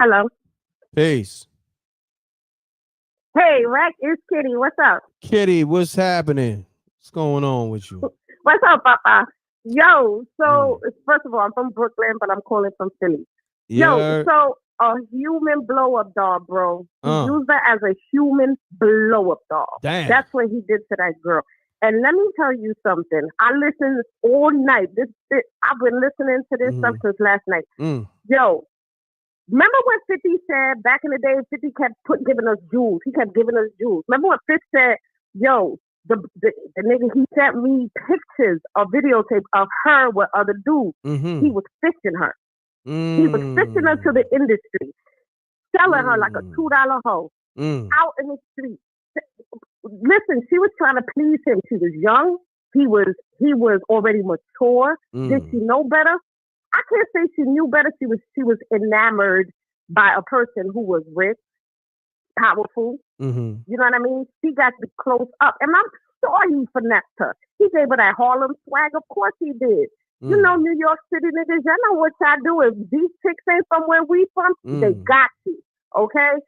Hello. Peace. Hey, Reck, it's Kitty. What's up? Kitty, what's happening? What's going on with you? What's up, Papa? Yo, so first of all, I'm from Brooklyn, but I'm calling from Philly. Yo, so a human blow-up doll, bro. He used her as a human blow-up doll. Damn. That's what he did to that girl. And let me tell you something. I listened all night. I've been listening to this stuff since last night. Yo, remember when 50 said back in the day, 50 kept giving us jewels. He kept giving us jewels. Remember when 50 said, yo, the nigga, he sent me pictures or videotapes of her with other dudes. He was fishing her. He was fishing her to the industry, selling her like a $2 hoe out in the street. Listen, she was trying to please him. She was young. He was already mature. Did she know better? I can't say she knew better. She was enamored by a person who was rich, powerful. You know what I mean? She got to close up. And I'm sure he finessed her. He gave her that Harlem swag. Of course he did. You know, New York City niggas, y'all know what y'all do. If these chicks ain't from where we from, they got you. Okay?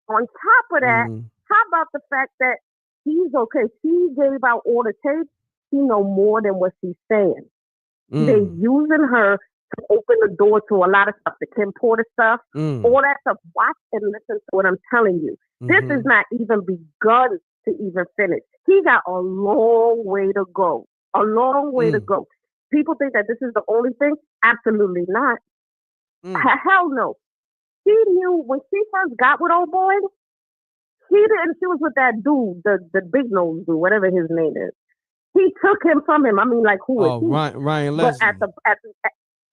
On top of that, how about the fact that he's okay? She gave out all the tapes. She know more than what she's saying. They using her to open the door to a lot of stuff, the Kim Porter stuff, all that stuff. Watch and listen to what I'm telling you. This is not even begun to even finish. He got a long way to go. A long way to go. People think that this is the only thing. Absolutely not. Hell no. She knew when she first got with old boy, she was with that dude, the big nose dude, whatever his name is. He took him from him. I mean, like, who is he? Ryan Leslie. But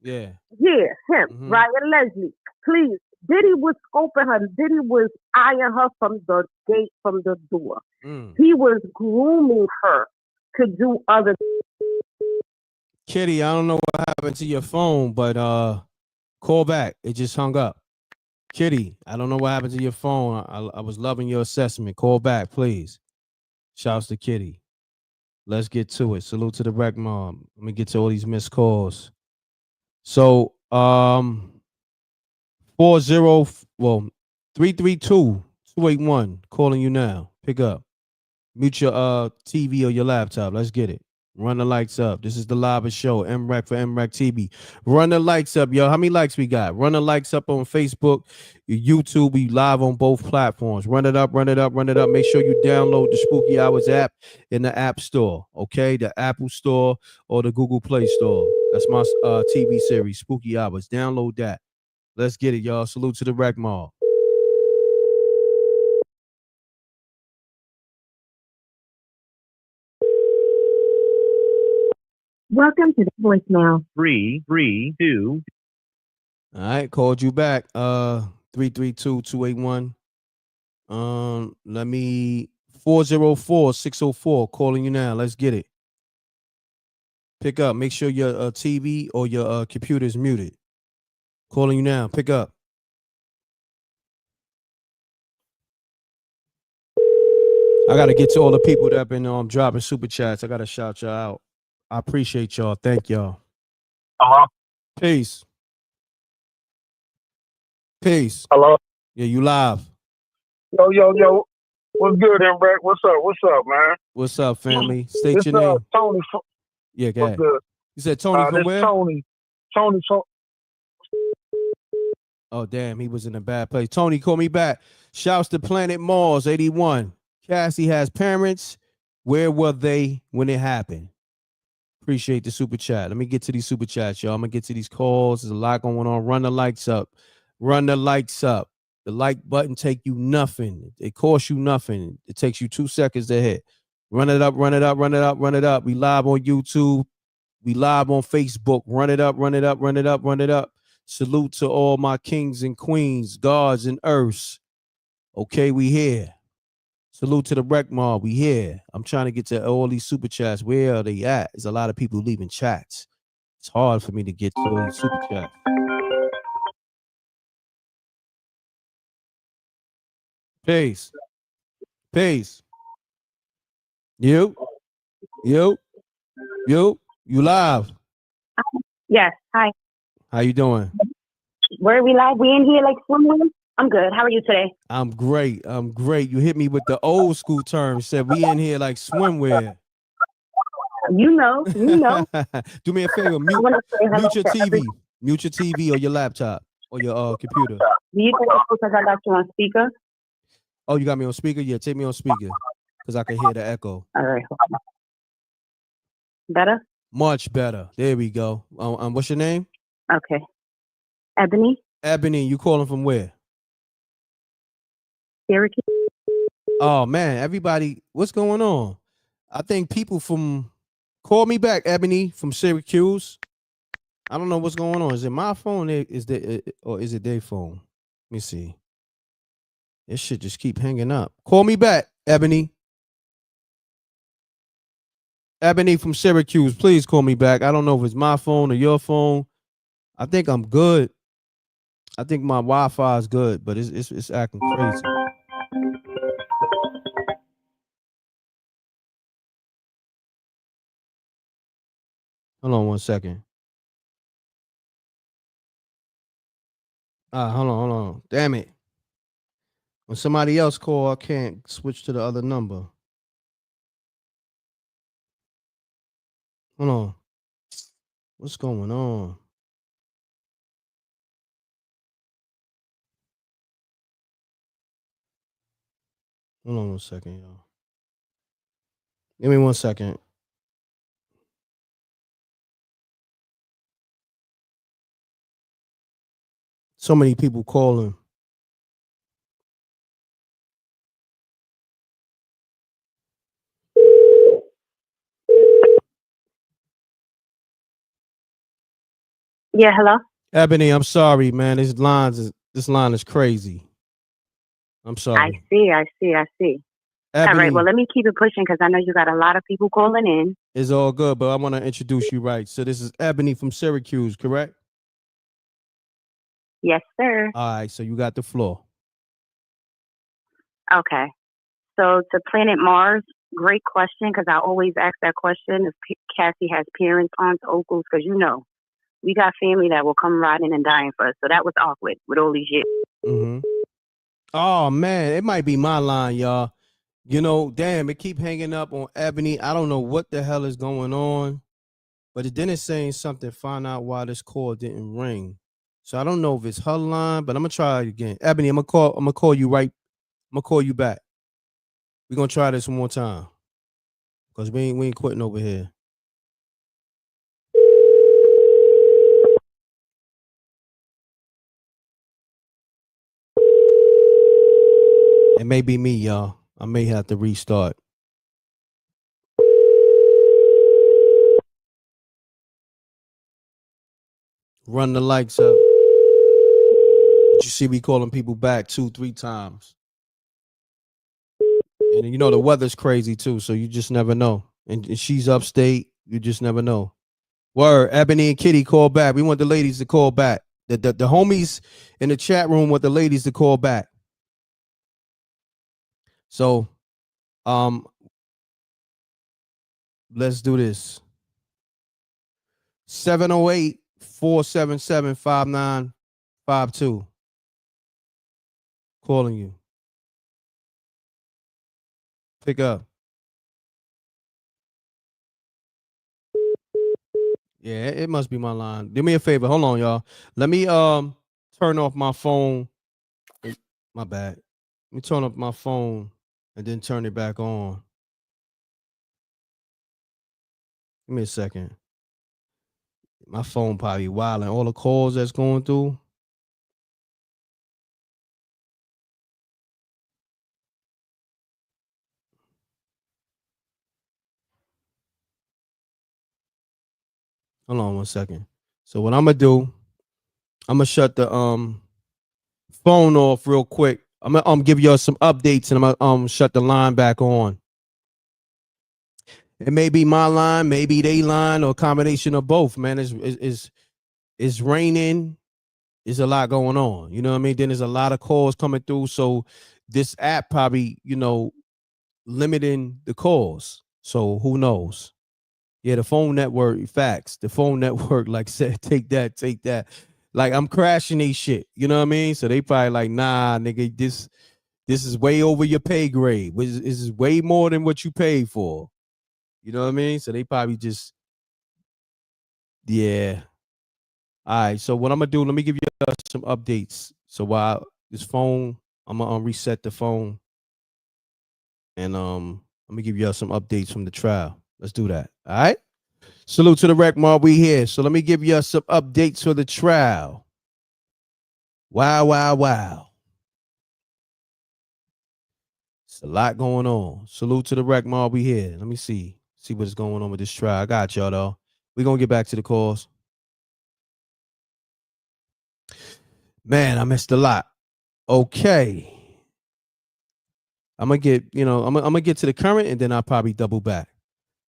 yeah, him, Ryan Leslie. Please, Diddy was scoping her. Diddy was eyeing her from the gate, from the door. He was grooming her to do other. Kitty, I don't know what happened to your phone, but call back. It just hung up. Kitty, I don't know what happened to your phone. I was loving your assessment. Call back, please. Shouts to Kitty. Let's get to it. Salute to the rec mom. Let me get to all these missed calls. So 332-281 calling you now. Pick up. Mute your TV or your laptop. Let's get it. Run the lights up. This is the live show. M.Reck for MRecktv. Run the lights up, yo. How many likes we got? Run the lights up on Facebook, YouTube. We live on both platforms. Run it up, run it up, run it up. Make sure you download the Spooky Hours app in the App Store, okay? The Apple Store or the Google Play Store. That's my TV series, Spooky Hours. Download that. Let's get it, y'all. Salute to the Rec Mall. Welcome to the voicemail. 332. All right, called you back. 332-281. Let me 404-604 calling you now. Let's get it. Pick up. Make sure your TV or your computer is muted. Calling you now. Pick up. I gotta get to all the people that have been dropping super chats. I gotta shout y'all out. I appreciate y'all. Thank y'all. Hello? Peace. Peace. Hello? Yeah, you live. Yo. What's good, M.Reck? What's up, man? What's up, family? State your name. Tony. Yeah, go ahead. What's good? You said Tony from this where? Tony. Oh, damn, he was in a bad place. Tony, call me back. Shouts to Planet Mars 81. Cassie has parents. Where were they when it happened? Appreciate the super chat. Let me get to these super chats, y'all. I'm going to get to these calls. There's a lot going on. Run the lights up. Run the lights up. The like button take you nothing. It costs you nothing. It takes you 2 seconds to hit. Run it up, run it up, run it up, run it up. We live on YouTube. We live on Facebook. Run it up, run it up, run it up, run it up. Salute to all my kings and queens, gods and earths. Okay, we here. Salute to the Wreck Mob. We here. I'm trying to get to all these super chats. Where are they at? There's a lot of people leaving chats. It's hard for me to get to all these super chats. Peace. Peace. You live. Yes. Hi. How you doing? Where are we live? We in here like swimwear? I'm good. How are you today? I'm great. You hit me with the old school term. Said we in here like swimwear. You know. Do me a favor. Mute your TV. Mute your TV or your laptop or your computer. Do you think it's because I got you on speaker? Oh, you got me on speaker? Yeah, take me on speaker because I can hear the echo. All right. Better? Much better. There we go. What's your name? Okay. Ebony? Ebony, you calling from where? Syracuse. Oh, man. Everybody, what's going on? I think people call me back, Ebony, from Syracuse. I don't know what's going on. Is it my phone or is it their phone? Let me see. This shit just keep hanging up. Call me back, Ebony. Ebony from Syracuse, please call me back. I don't know if it's my phone or your phone. I think I'm good. I think my Wi-Fi is good, but it's acting crazy. Hold on 1 second. Hold on. Damn it. When somebody else call, I can't switch to the other number. Hold on. What's going on? Hold on 1 second, y'all. Give me 1 second. So many people calling. Yeah, hello? Ebony, I'm sorry, man. This line is crazy. I'm sorry. I see. Ebony, All right, well, let me keep it pushing because I know you got a lot of people calling in. It's all good, but I want to introduce you right. So this is Ebony from Syracuse, correct? Yes, sir. All right, so you got the floor. Okay. So to Planet Mars, great question because I always ask that question if Cassie has parents, aunts, uncles, because we got family that will come riding and dying for us. So that was awkward with all these years. Mm-hmm. Oh, man, it might be my line, y'all. Damn, it keep hanging up on Ebony. I don't know what the hell is going on, but it didn't say something. Find out why this call didn't ring. So I don't know if it's her line, but I'm gonna try it again. Ebony, I'm gonna call you right. I'm gonna call you back. We're gonna try this one more time. Because we ain't quitting over here. It may be me, y'all. I may have to restart. Run the lights up. But you see, we calling people back 2-3 times. And the weather's crazy too, so you just never know. And she's upstate, you just never know. Word, Ebony and Kitty call back. We want the ladies to call back. The homies in the chat room want the ladies to call back. So, let's do this. 708-477-5952. Calling you. Pick up. Yeah, it must be my line. Do me a favor. Hold on, y'all. Let me turn off my phone. My bad. Let me turn off my phone and then turn it back on. Give me a second. My phone probably wilding. All the calls that's going through. Hold on 1 second. So what I'm gonna do, I'm gonna shut the phone off real quick. I'm gonna give y'all some updates, and I'm gonna shut the line back on. It may be my line, maybe they line, or a combination of both. Man, it's raining. There's a lot going on. You know what I mean? Then there's a lot of calls coming through. So this app probably, limiting the calls. So who knows? Yeah, the phone network, facts. The phone network, like said, take that. Like I'm crashing these shit. You know what I mean? So they probably like, nah, nigga, this is way over your pay grade. This is way more than what you paid for. You know what I mean? So they probably just, yeah. All right. So what I'm gonna do? Let me give you some updates. So while this phone, I'm gonna reset the phone, and let me give y'all some updates from the trial. Let's do that. All right. Salute to the wreck, Mar. We here. So let me give you some updates for the trial. Wow. It's a lot going on. Salute to the wreck, Mar. We here. Let me see what's going on with this trial. I got y'all though. We're gonna get back to the calls. Man, I missed a lot. Okay. I'm gonna get, I'm gonna get to the current, and then I'll probably double back.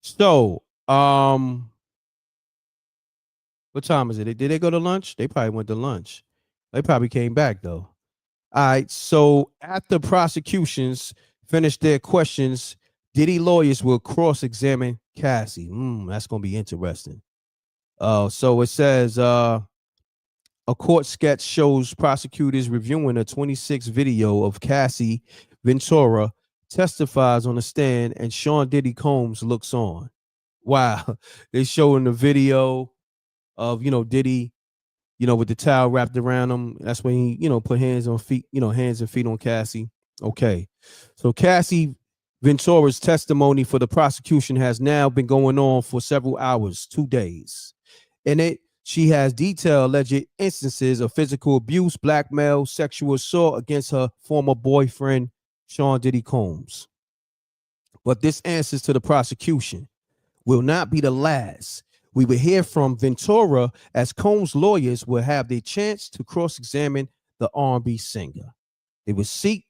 So, what time is it? Did they go to lunch? They probably went to lunch. They probably came back though. All right. So after prosecutions finish their questions, Diddy lawyers will cross-examine Cassie. That's gonna be interesting. So it says a court sketch shows prosecutors reviewing a 26 video of Cassie Ventura testifies on the stand, and Sean Diddy Combs looks on. Wow. They showing the video of, Diddy, with the towel wrapped around him. That's when he, put hands and feet on Cassie. Okay. So Cassie Ventura's testimony for the prosecution has now been going on for several hours, 2 days. In it, she has detailed alleged instances of physical abuse, blackmail, sexual assault against her former boyfriend, Sean Diddy Combs. But this answers to the prosecution will not be the last. We will hear from Ventura as Combs' lawyers will have their chance to cross-examine the R&B singer. They will seek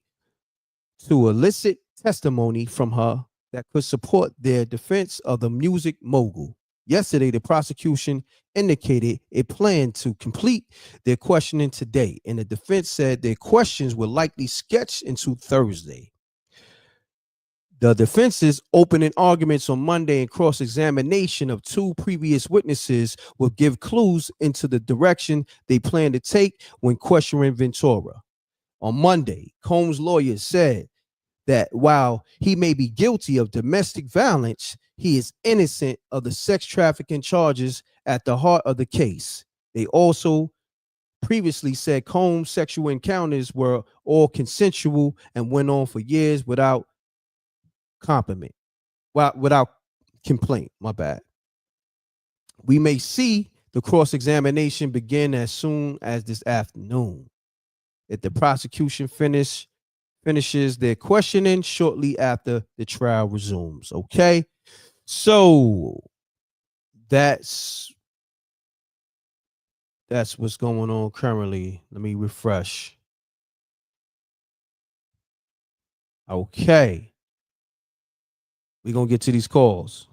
to elicit testimony from her that could support their defense of the music mogul. Yesterday, the prosecution indicated it planned to complete their questioning today, and the defense said their questions were likely sketched into Thursday. The defense's opening arguments on Monday and cross-examination of 2 previous witnesses will give clues into the direction they plan to take when questioning Ventura. On Monday, Combs' lawyers said that while he may be guilty of domestic violence, he is innocent of the sex trafficking charges at the heart of the case. They also previously said Combs' sexual encounters were all consensual and went on for years without complaint. My bad. We may see the cross-examination begin as soon as this afternoon. If the prosecution finishes their questioning shortly after the trial resumes. Okay. So that's what's going on currently. Let me refresh. Okay. We're going to get to these calls.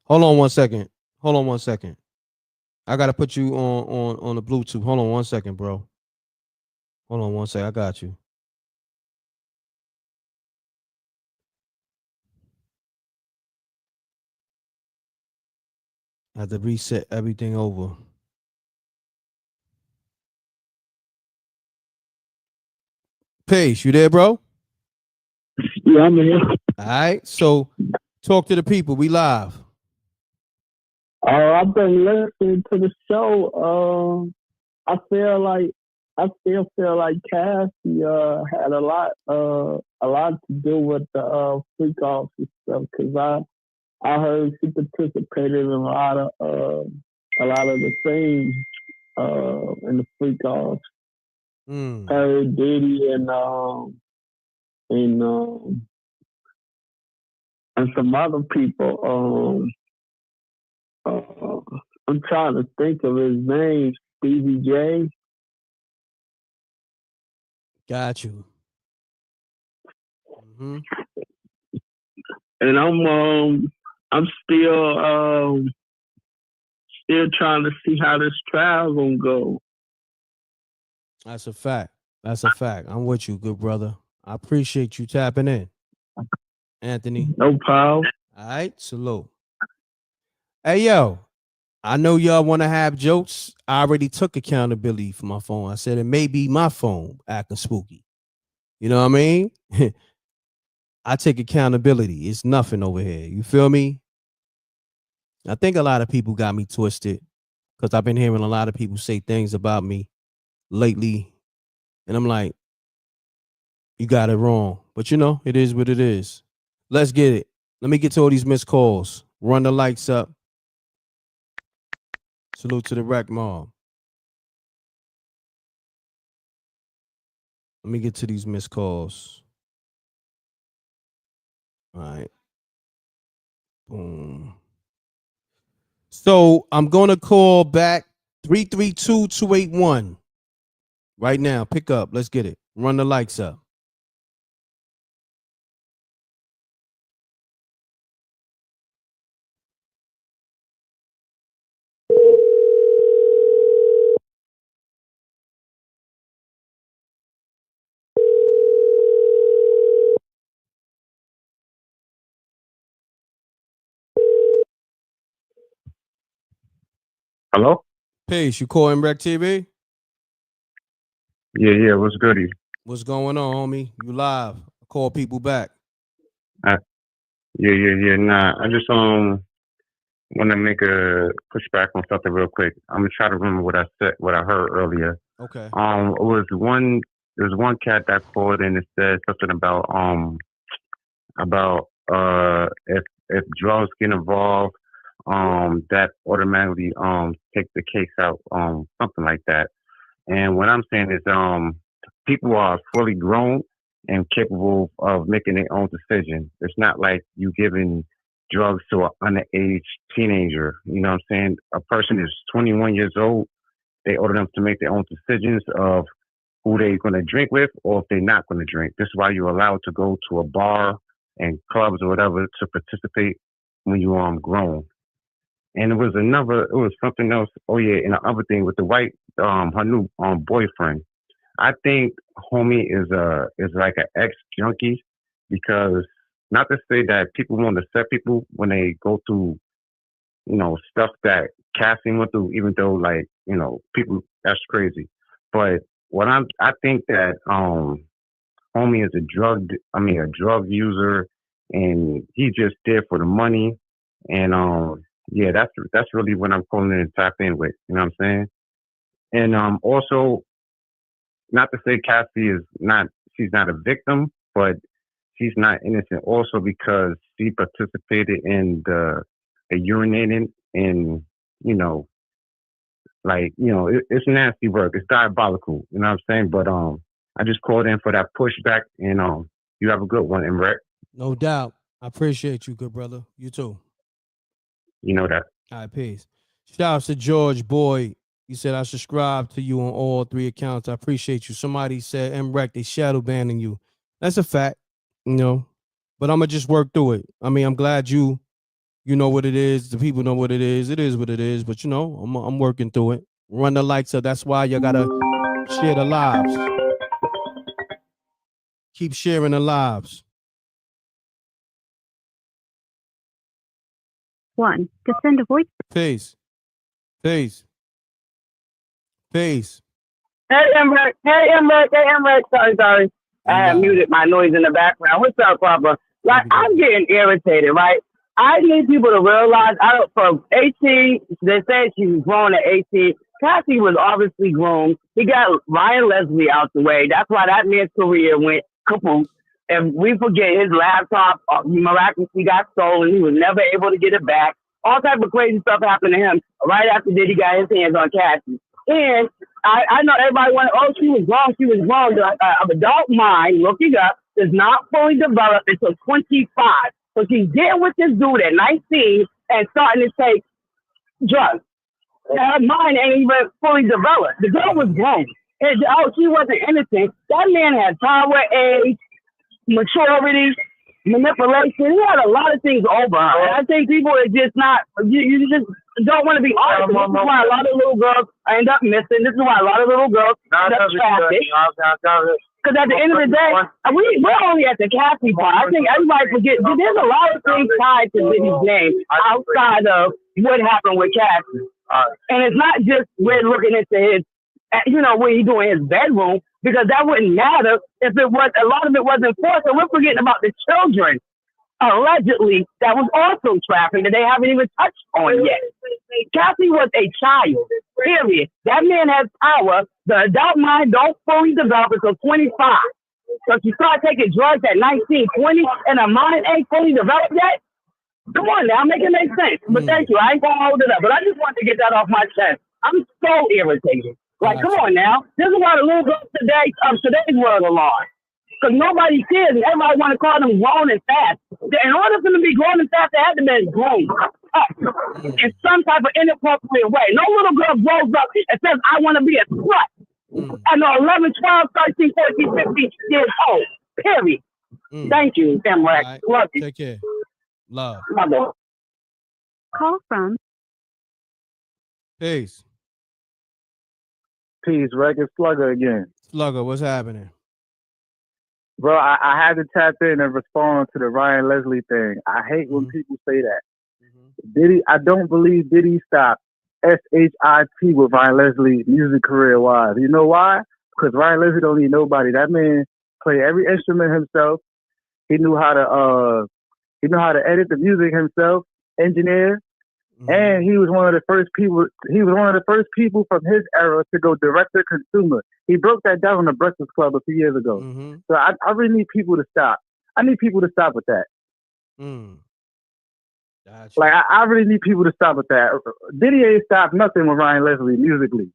Hold on one second. I got to put you on the Bluetooth. Hold on 1 second, bro. Hold on 1 second. I got you. I have to reset everything over. Pace, you there, bro? Yeah, I'm here. All right. So talk to the people. We live. I've been listening to the show. I still feel like Cassie had a lot to do with the freak offs and stuff, because I heard she participated in a lot of the things in the freak offs. Her, Diddy, and and some other people. I'm trying to think of his name, Stevie J. Got you. And I'm still trying to see how this trial gonna go. That's a fact. That's a fact. I'm with you, good brother. I appreciate you tapping in, Anthony. No problem. All right, salute. Hey, yo, I know y'all want to have jokes. I already took accountability for my phone. I said it may be my phone acting spooky. You know what I mean? I take accountability. It's nothing over here. You feel me? I think a lot of people got me twisted because I've been hearing a lot of people say things about me lately. And I'm like, you got it wrong. But you know, it is what it is. Let's get it. Let me get to all these missed calls. Run the lights up. Salute to the Wreck Mom. Let me get to these missed calls. All right. Boom. So I'm going to call back 332-281 right now. Pick up. Let's get it. Run the lights up. Hello? Peace. You call MRecktv? Yeah, what's goody? What's going on, homie? You live. Call people back. Yeah. Nah, I just want to make a pushback on something real quick. I'm gonna try to remember what I said, what I heard earlier. Okay. There was one cat that called in and said something about if drugs get involved, that automatically take the case out, something like that. And what I'm saying is people are fully grown and capable of making their own decision. It's not like you giving drugs to an underage teenager. You know what I'm saying? A person is 21 years old. They order them to make their own decisions of who they're going to drink with or if they're not going to drink. This is why you're allowed to go to a bar and clubs or whatever to participate when you are grown. And it was something else. Oh yeah, and the other thing with the white, her new boyfriend. I think homie is like an ex junkie because not to say that people want to set people when they go through, stuff that Cassie went through, even though like, people that's crazy. But I think that homie is a drug user and he just there for the money. And yeah, that's really what I'm calling in to tap in with. You know what I'm saying? And also, not to say Cassie she's not a victim, but she's not innocent also because she participated in the urinating and, it's nasty work. It's diabolical. You know what I'm saying? But I just called in for that pushback and you have a good one, M.Reck. No doubt. I appreciate you, good brother. You too. You know that. All right, peace. Shout out to George Boyd. He said I subscribe to you on all 3 accounts. I appreciate you. Somebody said M.Reck, they shadow banning you. That's a fact, but I'm gonna just work through it. I mean, I'm glad you know what it is. The people know what it is. It is what it is. But I'm working through it. Run the lights up. That's why you gotta share the lives. Keep sharing the lives. 1 to send a voice. Peace. Hey, M.Reck. Sorry. I had muted my noise in the background. What's up, Papa? Like, I'm getting irritated, right? I need people to realize, from 18, they said she was grown at 18. Cassie was obviously grown. He got Ryan Leslie out the way. That's why that man's career went kaboom. And we forget his laptop miraculously got stolen. He was never able to get it back. All type of crazy stuff happened to him right after Diddy got his hands on Cassie. And I know everybody went, she was grown. The adult mind, looking up, is not fully developed until 25. So she's getting with this dude at 19 and starting to take drugs. And her mind ain't even fully developed. The girl was grown. And, she wasn't innocent. That man had power, age, maturity, manipulation. He had a lot of things over her. And I think people are just not, you just don't want to be honest. This is why a lot of little girls end up missing. This is why a lot of little girls end up trafficked. Because at the end of the day, we're only at the Cassie part. I think everybody forgets. There's a lot of things tied to Diddy's name outside of what happened with Cassie. And it's not just we're looking into his, what he's doing in his bedroom, because that wouldn't matter if it was, a lot of it wasn't forced. So we're forgetting about the children, allegedly, that was also trafficked that they haven't even touched on yet. Cassie was a child, period. That man has power. The adult mind don't fully develop until 25. So if you start taking drugs at 19, 20, and the mind ain't fully developed yet, come on now, make it make sense. But thank you. I ain't gonna hold it up. But I just want to get that off my chest. I'm so irritated. Like, come on now. This is why the little girls today of today's world are lost. Because nobody cares and everybody want to call them grown and fast. In order for them to be grown and fast, they have to be grown up in some type of inappropriate way. No little girl grows up and says, I want to be a slut. I know 11, 12, 13, 14, 15 years old. Period. Thank you, M.Reck. Right. Love you. Take care. Love. Call from Peace. Peace, Record Slugger again. Slugger, what's happening? Bro, I had to tap in and respond to the Ryan Leslie thing. I hate when people say that. Diddy, I don't believe Diddy stopped SHIT with Ryan Leslie music career wise. You know why? Because Ryan Leslie don't need nobody. That man played every instrument himself. He knew how to edit the music himself, engineer. And he was one of the first people. He was one of the first people from his era to go direct to consumer. He broke that down on the Breakfast Club a few years ago. So I really need people to stop. I need people to stop with that. Gotcha. Like I really need people to stop with that. Diddy ain't stopped nothing with Ryan Leslie musically.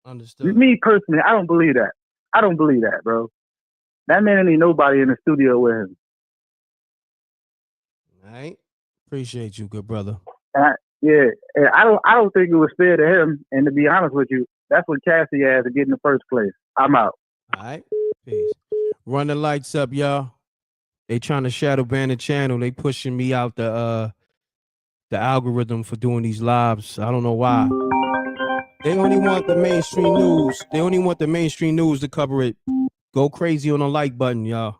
Understood. Me personally, I don't believe that. I don't believe that, bro. That man ain't nobody in the studio with him. All right. Appreciate you, good brother. Yeah, and I don't think it was fair to him. And to be honest with you, that's what Cassie had to get in the first place. I'm out. All right. Peace. Run the lights up, y'all. They trying to shadow ban the channel. They pushing me out the algorithm for doing these lives. I don't know why. They only want the mainstream news. They only want the mainstream news to cover it. Go crazy on the like button, y'all.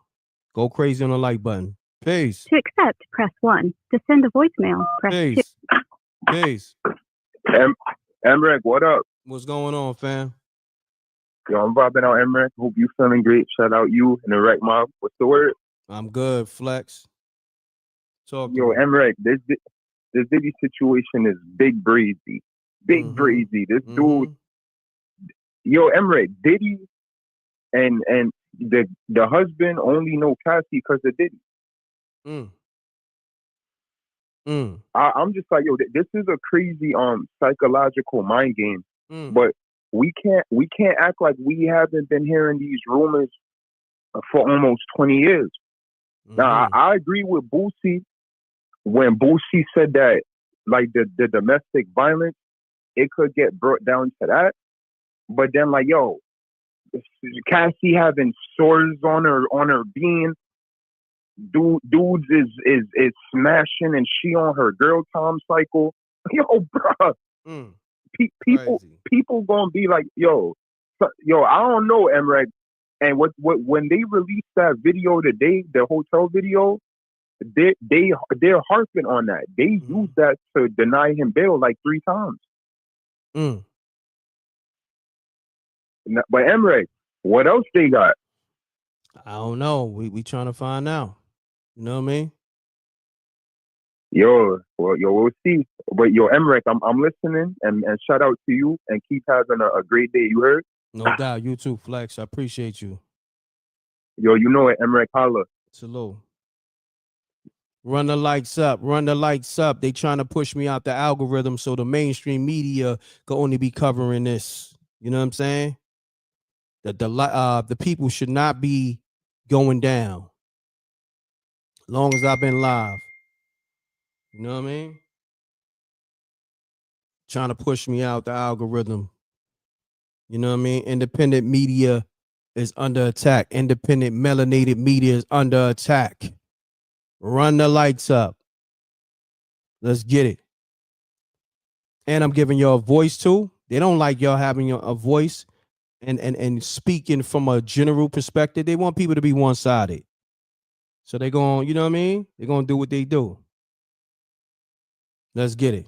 Go crazy on the like button. Peace. To accept, press 1. To send a voicemail, press 2. Peace. M.Reck, what up? What's going on, fam? Yo, I'm vibing out, M.Reck. Hope you feeling great. Shout out you and the Wreck Mob. What's the word? I'm good, Flex. Talk to Yo, me. M.Reck, this Diddy situation is big breezy. Big breezy. This dude, yo, M.Reck, Diddy and the husband only know Cassie because of Diddy. I'm just like, yo, this is a crazy psychological mind game. But we can't act like we haven't been hearing these rumors for almost 20 years. Now I agree with Boosie when Boosie said that like the domestic violence, it could get brought down to that. But then like, yo, Cassie having sores on her being, dudes is smashing and she on her girl time cycle. Yo, bruh. People gonna be like, yo, I don't know, M.Reck. And what when they released that video today, the hotel video, they're harping on that. They used that to deny him bail like 3 times. But M.Reck, what else they got? I don't know. We trying to find out. You know what I mean? We'll see. But yo, M.Reck, I'm listening and shout out to you and keep having a great day. You heard? No doubt. You too, Flex. I appreciate you. Yo, you know it, M.Reck, holla. Salute. Run the lights up. Run the lights up. They trying to push me out the algorithm so the mainstream media can only be covering this. You know what I'm saying? The people should not be going down. Long as I've been live. You know what I mean? Trying to push me out the algorithm. You know what I mean? Independent media is under attack. Independent melanated media is under attack. Run the lights up. Let's get it. And I'm giving y'all a voice too. They don't like y'all having a voice and speaking from a general perspective. They want people to be one-sided. So they're going, you know what I mean? They're going to do what they do. Let's get it.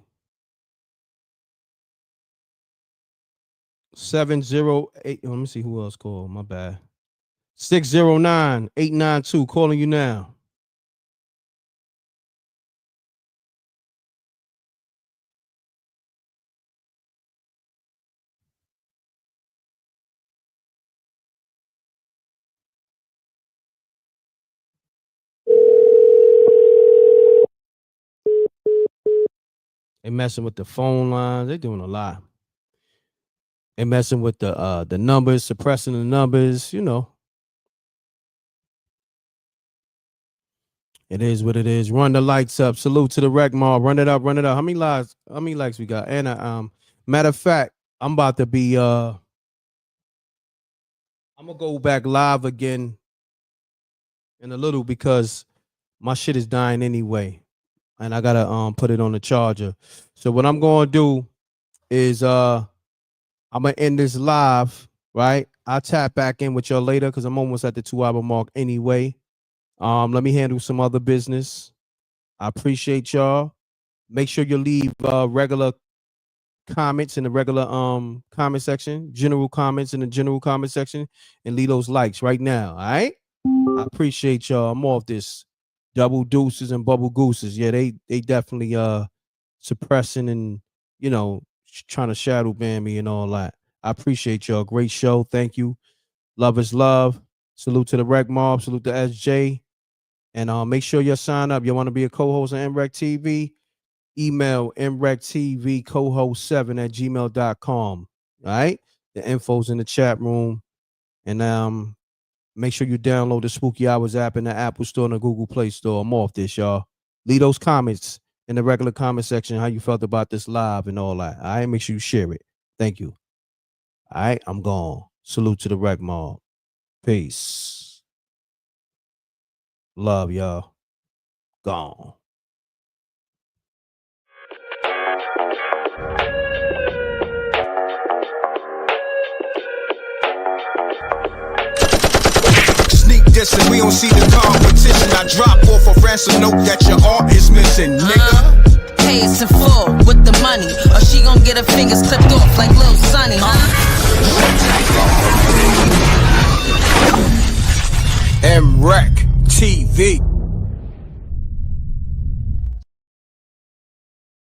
708. Let me see who else called. My bad. 609-892. Calling you now. They messing with the phone lines. They're doing a lot. They messing with the numbers, suppressing the numbers, you know. It is what it is. Run the lights up. Salute to the Rec Mob. Run it up, run it up. How many likes we got? And matter of fact, I'm about to be I'm gonna go back live again in a little because my shit is dying anyway. And I gotta put it on the charger. So what I'm gonna do is I'm gonna end this live, right? I'll tap back in with y'all later because I'm almost at the 2-hour mark anyway. Let me handle some other business. I appreciate y'all. Make sure you leave regular comments in the regular comment section, general comments in the general comment section, and leave those likes right now. All right. I appreciate y'all. I'm off this double deuces and bubble gooses. Yeah, they definitely suppressing and, you know, trying to shadow ban me and all that. I appreciate y'all. Great show. Thank you. Love is love. Salute to the Rec Mob. Salute to SJ. And make sure you sign up. You want to be a co-host on MRecktv? Email MRecktv cohost7@gmail.com. All right. The info's in the chat room. And make sure you download the Spooky Hours app in the Apple Store and the Google Play Store. I'm off this, y'all. Leave those comments in the regular comment section how you felt about this live and all that. All right. Make sure you share it. Thank you. All right. I'm gone. Salute to the Rec Mob. Peace. Love, y'all. Gone. Sneak dissing, we don't see the competition. I drop off a ransom note that your art is missing, nigga. Pay us in full with the money, or she gon' get her fingers clipped off like Lil Sonny, M.Reckttv.